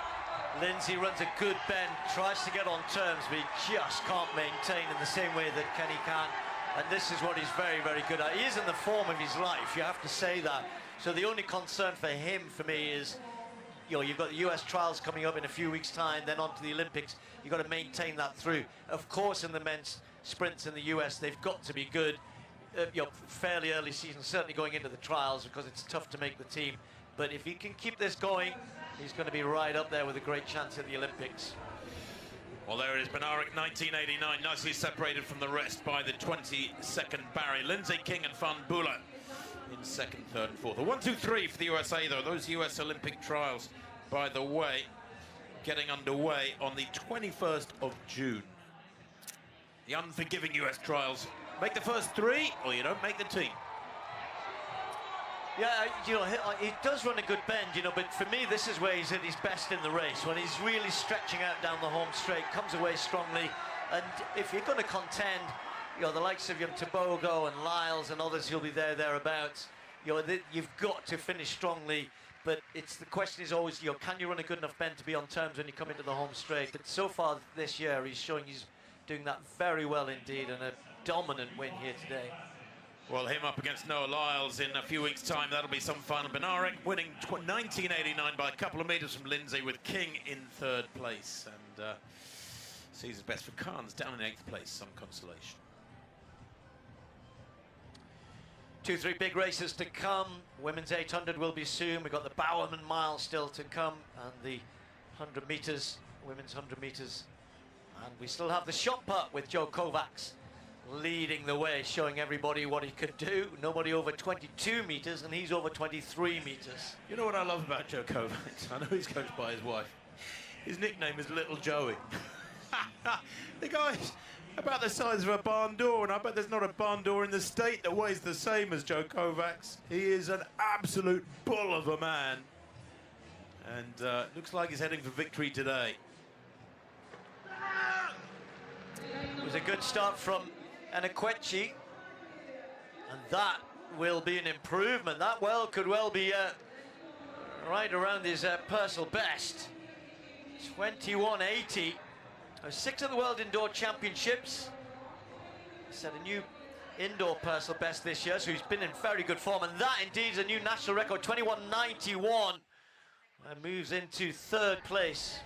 Lindsay runs a good bend, tries to get on terms, but he just can't maintain in the same way that Kenny can. And this is what he's very, very good at. He is in the form of his life, you have to say that. So the only concern for him, for me, is, you know, you've got the US trials coming up in a few weeks' time, then on to the Olympics. You've got to maintain that through. Of course, in the men's sprints in the US, they've got to be good. fairly early season, certainly going into the trials, because it's tough to make the team. But if he can keep this going, he's going to be right up there with a great chance at the Olympics. Well, there it is, Benarek, 1989, nicely separated from the rest by the 22nd Barry. Lindsay King and Van Bula in second, third, and fourth. A 1, 2, 3 for the USA, though. Those US Olympic trials, by the way, getting underway on the 21st of June. The unforgiving US trials. Make the first 3, or you don't make the team. Yeah, he does run a good bend, but for me, this is where he's at his best in the race, when he's really stretching out down the home straight, comes away strongly. And if you're going to contend, the likes of Tobogo and Lyles and others, he'll be thereabouts. You've got to finish strongly, but the question is always, can you run a good enough bend to be on terms when you come into the home straight? But so far this year, he's showing he's doing that very well indeed, and a dominant win here today. Well, him up against Noah Lyles in a few weeks' time. That'll be some fun. Benarek winning 1989 by a couple of metres from Lindsay, with King in third place. And sees his best for Carnes down in 8th place. Some consolation. 2-3 big races to come. Women's 800 will be soon. We've got the Bowerman Mile still to come, and the 100 metres, women's 100 metres. And we still have the shot put with Joe Kovacs leading the way, showing everybody what he could do. Nobody over 22 metres, and he's over 23 metres. You know what I love about Joe Kovacs? I know he's coached by his wife. His nickname is Little Joey. The guy's about the size of a barn door, and I bet there's not a barn door in the state that weighs the same as Joe Kovacs. He is an absolute bull of a man, and looks like he's heading for victory today. It was a good start from Anakwechi, and that will be an improvement. That could well be right around his personal best. 21.80. 6 of the World Indoor Championships. Set a new indoor personal best this year, so he's been in very good form, and that indeed is a new national record, 21.91, and moves into third place.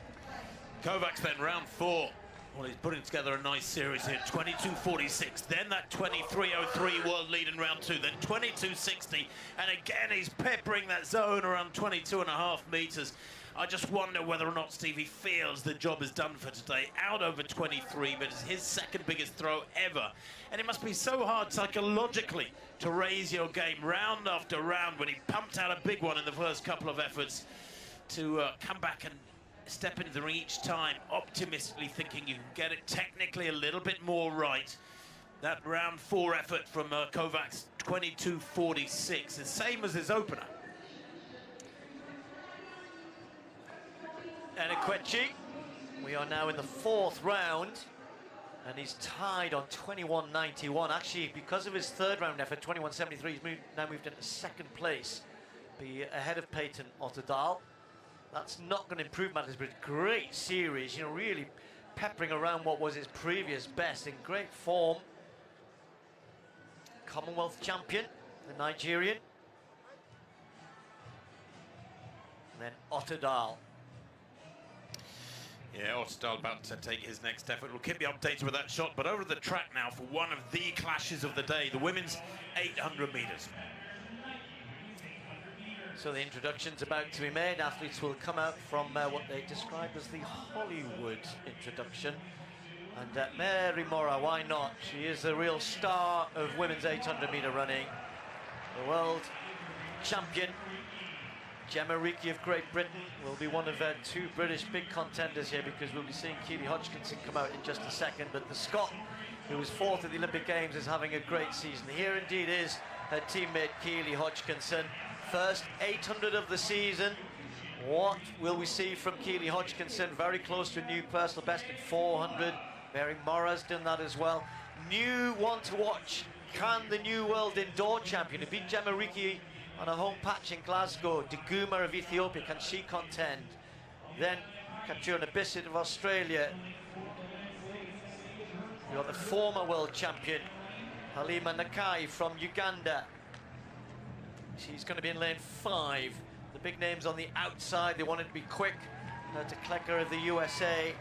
Kovacs then, round 4. Well, he's putting together a nice series here. 22.46, then that 23.03 world lead in round 2, then 22.60, and again he's peppering that zone around 22.5 metres. I just wonder whether or not Stevie feels the job is done for today. Out over 23 minutes, his second biggest throw ever. And it must be so hard psychologically to raise your game round after round when he pumped out a big one in the first couple of efforts, to come back and step into the ring each time, optimistically thinking you can get it technically a little bit more right. That round 4 effort from Kovacs, 22.46, the same as his opener. Anakwechi, we are now in the 4th round, and he's tied on 21.91. Actually, because of his 3rd round effort, 21.73, he's now moved into 2nd place, be ahead of Peyton Otterdal. That's not going to improve matters, but a great series, really peppering around what was his previous best, in great form. Commonwealth champion, the Nigerian. And then Otterdal. Yeah, Otterdal about to take his next effort. We'll keep you updated with that shot, but over the track now for one of the clashes of the day, the women's 800 metres. So the introduction's about to be made. Athletes will come out from what they describe as the Hollywood introduction. And Mary Mora, why not? She is the real star of women's 800 metre running. The world champion, Gemma Reekie of Great Britain, will be one of 2 British big contenders here, because we'll be seeing Keely Hodgkinson come out in just a second. But the Scot, who was 4th at the Olympic Games, is having a great season. Here indeed is her teammate Keely Hodgkinson. First 800 of the season. What will we see from Keely Hodgkinson? Very close to a new personal best in 400. Mary Mora's done that as well. New one to watch. Can the new world indoor champion, who beat Gemma Reekie on a home patch in Glasgow, Deguma of Ethiopia, can she contend? Then Catriona Bissett of Australia. You've got the former world champion, Halima Nakai from Uganda. She's going to be in lane 5. The big names on the outside, they wanted to be quick. To Klecker of the USA.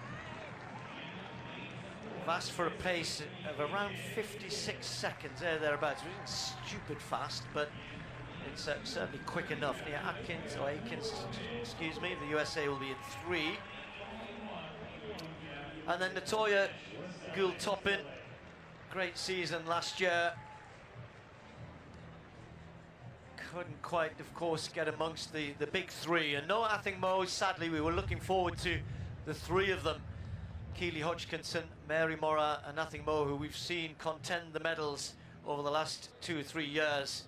I've asked for a pace of around 56 seconds, thereabouts. It isn't stupid fast, but it's certainly quick enough. Nia Akins, excuse me, the USA will be in 3. And then Natoya Gultopin, great season last year. Couldn't quite, of course, get amongst the big 3. And no Athing Mo, sadly, we were looking forward to the 3 of them. Keely Hodgkinson, Mary Mora and Athing Mo, who we've seen contend the medals over the last 2 or 3 years.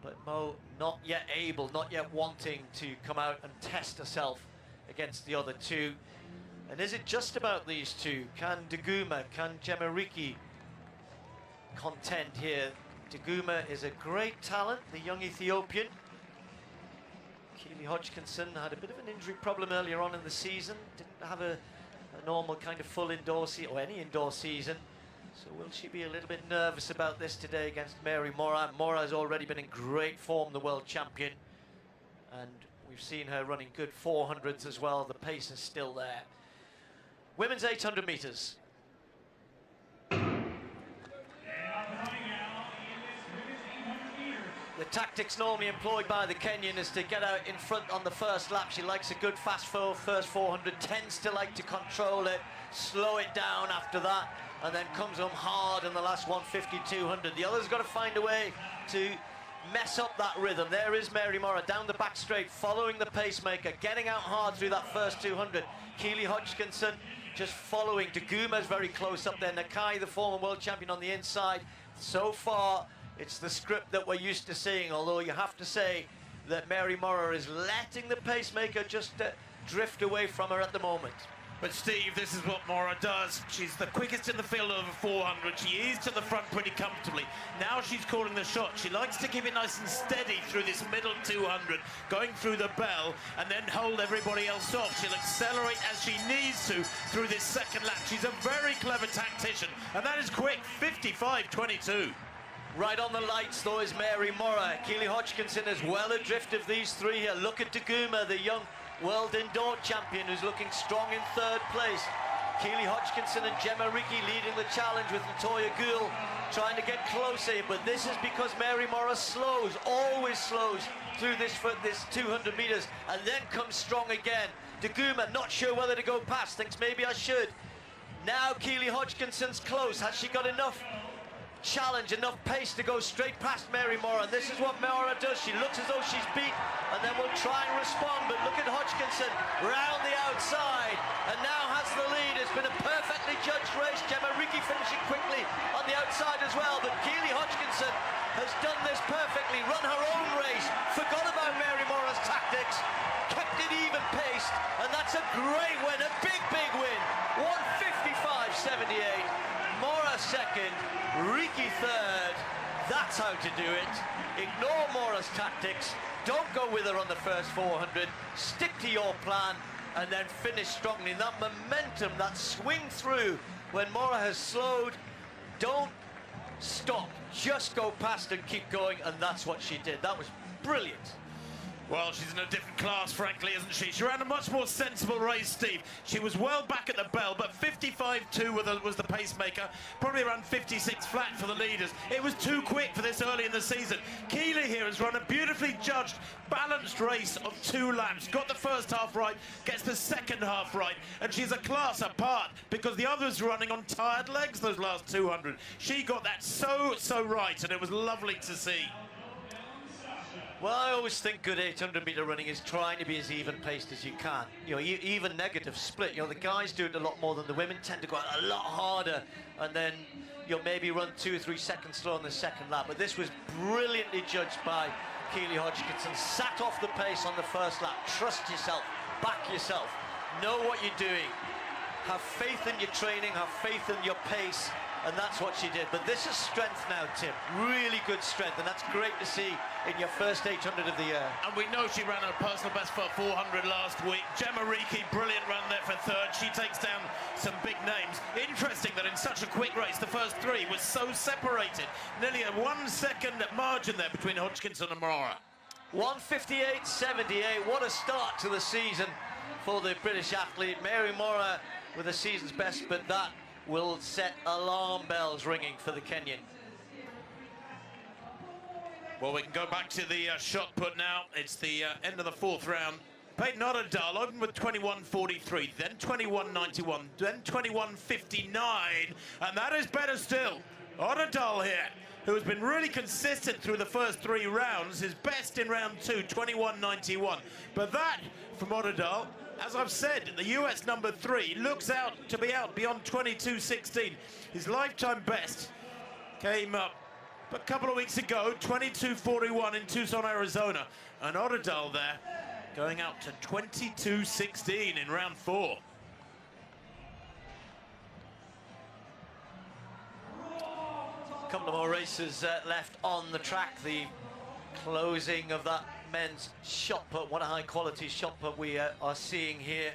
But Mo not yet able, not yet wanting to come out and test herself against the other 2. And is it just about these 2? Can Daguma, can Gemariki contend here? Daguma is a great talent, the young Ethiopian. Keely Hodgkinson had a bit of an injury problem earlier on in the season. Didn't have a normal kind of full indoor season, or any indoor season. So will she be a little bit nervous about this today against Mary Mora? Mora has already been in great form, the world champion. And we've seen her running good 400s as well. The pace is still there. Women's 800 meters. The tactics normally employed by the Kenyan is to get out in front on the first lap. She likes a good fast first 400, tends to like to control it, slow it down after that, and then comes home hard in the last 150, 200. The other's got to find a way to mess up that rhythm. There is Mary Mora down the back straight, following the pacemaker, getting out hard through that first 200. Keely Hodgkinson just following. Daguma's very close up there. Nakai, the former world champion, on the inside. So far, it's the script that we're used to seeing, although you have to say that Mary Mora is letting the pacemaker just drift away from her at the moment. But Steve, this is what Mora does. She's the quickest in the field over 400. She is to the front pretty comfortably. Now she's calling the shot. She likes to keep it nice and steady through this middle 200, going through the bell, and then hold everybody else off. She'll accelerate as she needs to through this second lap. She's a very clever tactician, and that is quick, 55.22. Right on the lights, though, is Mary Mora. Keely Hodgkinson is well adrift of these 3 here. Look at Daguma, the young world indoor champion, who's looking strong in 3rd place. Keely Hodgkinson and Gemariki leading the challenge, with Natoya Gul trying to get closer. But this is because Mary Mora slows, always slows through this 200 meters, and then comes strong again. Daguma not sure whether to go past, thinks maybe I should. Now Keely Hodgkinson's close. Has she got enough challenge, enough pace to go straight past Mary Mora? And this is what Mora does. She looks as though she's beat, and then will try and respond. But look at Hodgkinson round the outside, and now has the lead. It's been a perfectly judged race. Gemariki finishing quickly on the outside as well. But Keely Hodgkinson has done this perfectly, run her own race, forgot about Mary Mora's tactics, kept it even paced, and that's a great win, a big win. 1:55.78. Mora second, Riki third. That's how to do it. Ignore Mora's tactics. Don't go with her on the first 400. Stick to your plan and then finish strongly. That momentum, that swing through when Mora has slowed, don't stop. Just go past and keep going, and that's what she did. That was brilliant. Well, she's in a different class, frankly, isn't she? She ran a much more sensible race, Steve. She was well back at the bell, but 55.2 was the pacemaker. Probably around 56 flat for the leaders. It was too quick for this early in the season. Keely here has run a beautifully judged, balanced race of 2 laps. Got the first half right, gets the second half right, and she's a class apart because the others running on tired legs those last 200. She got that so right, and it was lovely to see. Well, I always think good 800-meter running is trying to be as even-paced as you can. You know, even negative split. You know, the guys do it a lot more than the women. Tend to go out a lot harder, and then you'll maybe run 2 or 3 seconds slow on the second lap. But this was brilliantly judged by Keely Hodgkinson. Sat off the pace on the first lap. Trust yourself. Back yourself. Know what you're doing. Have faith in your training. Have faith in your pace. And that's what she did. But this is strength now, Tim. Really good strength, and that's great to see in your first 800 of the year. And we know she ran her personal best for 400 last week. Gemariki, brilliant run there for third. She takes down some big names. Interesting that in such a quick race, the first 3 was so separated. Nearly a 1 second margin there between Hodgkinson and Mora. 1:58.78. What a start to the season for the British athlete. Mary Mora with a season's best, but that will set alarm bells ringing for the Kenyan. Well, we can go back to the shot put now. It's the end of the fourth round. Peyton Otterdal opened with 21.43, then 21.91, then 21.59, and that is better still. Otterdal here, who has been really consistent through the first three rounds, his best in round two, 21.91. But that, from Otterdal, as I've said, the US number 3 looks out to be out beyond 22.16. His lifetime best came up a couple of weeks ago, 22.41 in Tucson, Arizona. And Otterdal there going out to 22.16 in round 4. A couple of more races left on the track. The closing of that men's shot put, what a high quality shot put we are seeing here.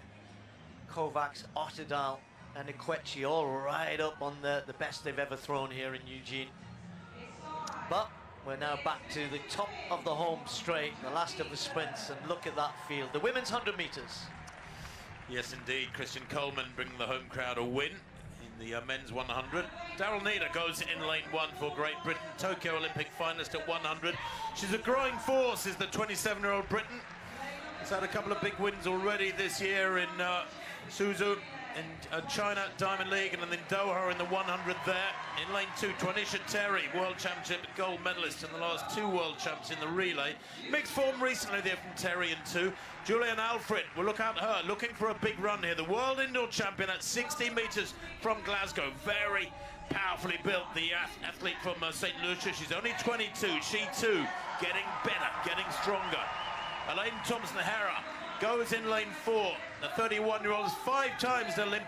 Kovacs, Otterdal and Ikwechi all right up on the best they've ever thrown here in Eugene. But we're now back to the top of the home straight, the last of the sprints, and look at that field. The women's 100 meters. Yes, indeed. Christian Coleman bringing the home crowd a win in the men's 100. Daryl Needham goes in lane 1 for Great Britain, Tokyo Olympic finalist at 100. She's a growing force, is the 27-year-old Briton. She's had a couple of big wins already this year in Suzhou, in China Diamond League, and then in Doha in the 100 there. In lane 2, Twanisha Terry, World Championship gold medalist in the last 2 World Champs in the relay. Mixed form recently there from Terry in 2. Julian Alfred, we'll look at her, looking for a big run here. The World Indoor Champion at 60 metres from Glasgow. Very powerfully built, the athlete from St. Lucia. She's only 22, she too getting better, getting stronger. Elaine Thompson-Herah goes in lane 4. The 31-year-old is 5 times the Olympic